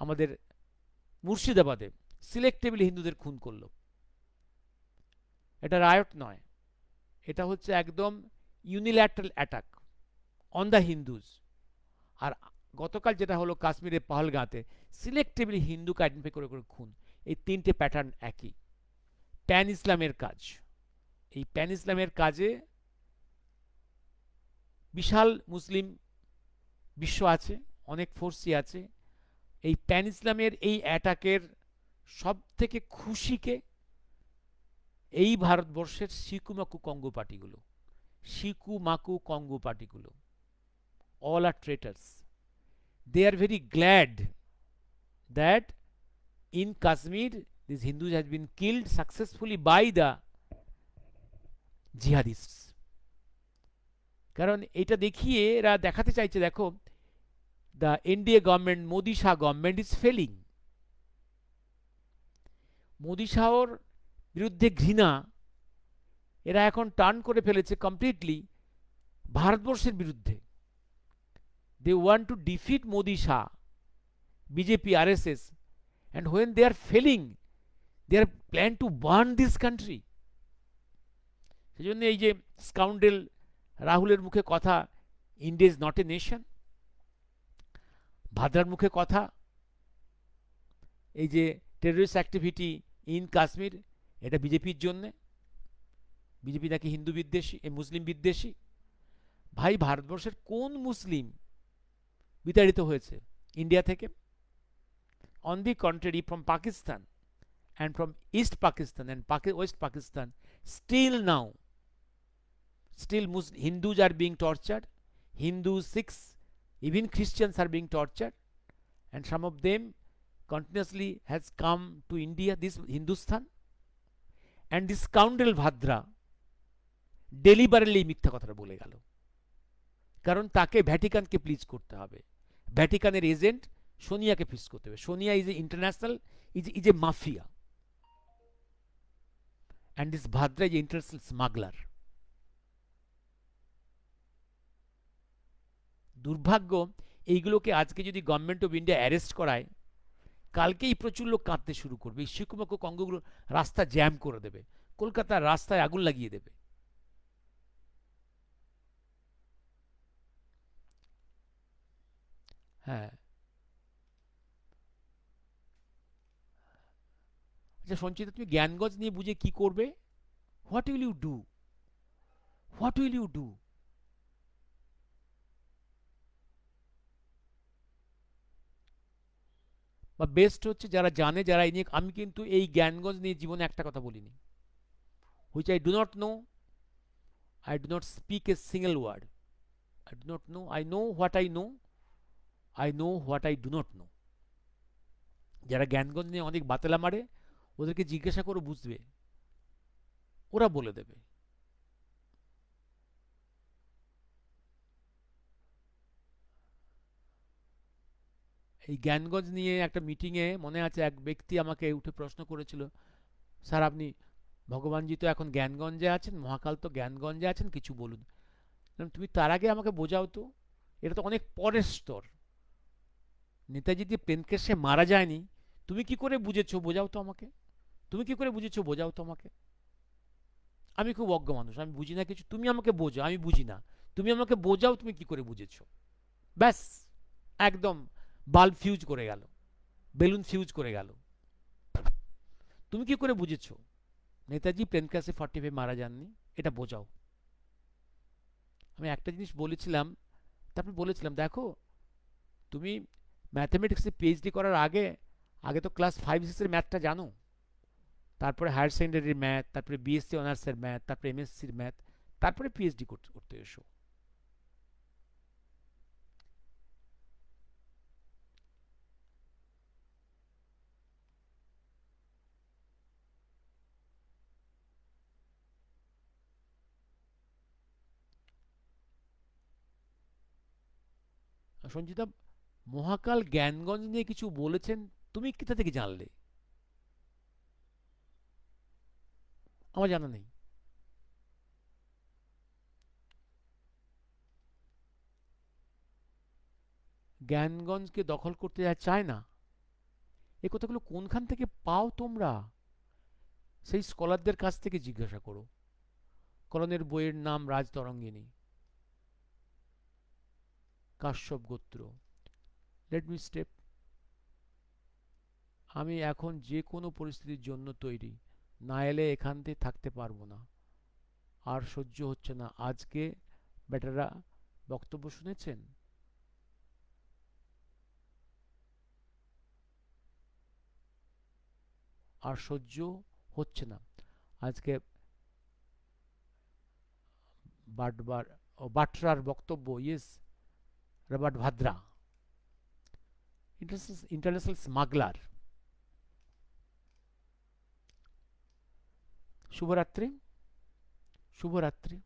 Speaker 2: আমাদের মুর্শিদাবাদে, সিলেক্টিভলি হিন্দুদের খুন করলো। এটা রায়ট নয়, এটা হচ্ছে একদম unilateral attack on the Hindus. আর গতকাল যেটা হলো কাশ্মীরের পহলগাঁতে, সিলেক্টিভলি হিন্দুকে আইডেন্টিফাই করে করে খুন। এই 3টে প্যাটার্ন একই, প্যান ইসলামের কাজ। এই প্যান ইসলামের কাজে বিশাল মুসলিম বিশ্ব আছে, অনেক ফোর্সই আছে। এই প্যান ইসলামের এই অ্যাটাকের সব থেকে খুশিকে এই ভারতবর্ষের সিকুমাকু কঙ্গো পার্টিগুলো, সিকুমাকু কঙ্গো পার্টিগুলো, all are traitors. They are very glad that in Kashmir these Hindus has been killed successfully by the jihadists. কারণ এটা দেখিয়ে এরা দেখাতে চাইছে, দেখো, the NDA government, Modi Shah government is failing. Modi শাহর বিরুদ্ধে ঘৃণা, এরা এখন টার্ন করে ফেলেছে কমপ্লিটলি ভারতবর্ষের বিরুদ্ধে। They want to defeat Modi Shah, BJP, RSS, and when they are failing, they are plan to burn this country. সেই জন্য এই যে স্কাউন্ডেল রাহুলের মুখে কথা, India is not a nation, ভাদ্রার মুখে কথা, এই যে টেররিস্ট অ্যাক্টিভিটি ইন কাশ্মীর, এটা বিজেপির জন্যে, বিজেপি নাকি হিন্দু বিদ্বেষী, মুসলিম বিদ্বেষী। ভাই, ভারতবর্ষের কোন মুসলিম বিতাড়িত হয়েছে ইন্ডিয়া থেকে? On the contrary, from Pakistan and from East Pakistan and West Pakistan, still now, still Hindus are being tortured, Hindus, Sikhs, even Christians are being tortured, and some of them continuously has come to India, this Hindustan, and this scoundrel Bhadra deliberately মিথ্যা কথাটা বলে গেল, কারণ তাকে ভ্যাটিকানকে please করতে হবে, ভ্যাটিকানের agent সোনিয়াকে please করতে হবে। Sonia is a international, is a mafia, and this Bhadra is international smuggler. দুর্ভাগ্য, এইগুলোকে আজকে যদি গভর্নমেন্ট অফ ইন্ডিয়া অ্যারেস্ট করায়, কালকেই প্রচুর লোক কাঁদতে শুরু করবে, এই শিকুমকু কঙ্গোগুলো রাস্তা জ্যাম করে দেবে, কলকাতার রাস্তায় আগুন লাগিয়ে দেবে। হ্যাঁ, আচ্ছা সঞ্চিতা, তুমি জ্ঞানগঞ্জ নিয়ে বুঝে কি করবে? What will you do? What will you do? বা বেস্ট হচ্ছে যারা জানে, যারা এই নিয়ে, আমি কিন্তু এই জ্ঞানগঞ্জ নিয়ে জীবনে একটা কথা বলিনি, which I do not know, I do not speak a single word, I do not know, I know what I know, I know what I do not know. যারা জ্ঞানগঞ্জ নিয়ে অনেক বাতেলা মারে, ওদেরকে জিজ্ঞাসা করে বুঝবে, ওরা বলে দেবে। এই জ্ঞানগঞ্জ নিয়ে একটা মিটিংয়ে মনে আছে এক ব্যক্তি আমাকে উঠে প্রশ্ন করেছিল, স্যার আপনি, ভগবানজি তো এখন জ্ঞানগঞ্জে আছেন, মহাকাল তো জ্ঞানগঞ্জে আছেন, কিছু বলুন। তুমি তার আগে আমাকে বোঝাও তো, এটা তো অনেক পরের স্তর। নেতাজি যে প্লেন ক্র্যাশে মারা যায়নি, তুমি কি করে বুঝেছো বোঝাও তো আমাকে, তুমি কি করে বুঝেছো বোঝাও তো আমাকে। আমি খুব অজ্ঞ মানুষ, আমি বুঝি না কিছু, তুমি আমাকে বোঝাও, আমি বুঝি না, তুমি আমাকে বোঝাও তুমি কি করে বুঝেছো। ব্যাস, একদম বাল্ব ফিউজ করে গেল, বেলুন ফিউজ করে গেল। তুমি কি করে বুঝেছো নেতাজি প্লেন ক্র্যাশে 45 মারা যাননি, এটা বোঝাও। আমি একটা জিনিস বলেছিলাম, তারপর বলেছিলাম দেখো, তুমি ম্যাথামেটিক্সে পিএইচডি করার আগে, আগে তো ক্লাস 5-6 ম্যাথটা জানো, তারপরে হায়ার সেকেন্ডারির ম্যাথ, তারপরে বিএসসি অনার্সের ম্যাথ, তারপরে এমএসসির ম্যাথ, তারপরে পিএইচডি করতে এসো। সঞ্চিতা, মহাকাল জ্ঞানগঞ্জ নিয়ে কিছু বলেছেন, তুমি কোথা থেকে জানলে? আমার জানা নেই। জ্ঞানগঞ্জকে দখল করতে চায় না, এই কথাগুলো কোনখান থেকে পাও তোমরা? সেই স্কলারদের কাছ থেকে জিজ্ঞাসা করো। কলনের বইয়ের নাম রাজতরঙ্গিনী, কাশ্যপ গোত্র, লেট মি স্টেপ। আমি এখন যে কোনো পরিস্থিতির জন্য তৈরি, না এলে এখান থেকে থাকতে পারবো না, আর সহ্য হচ্ছে না। আজকে বেটারা বক্তব্য শুনেছেন, আর সহ্য হচ্ছে না। আজকে বাটরার বক্তব্য, yes, Robert Bhadra, international smuggler. শুভরাত্রি, শুভরাত্রি।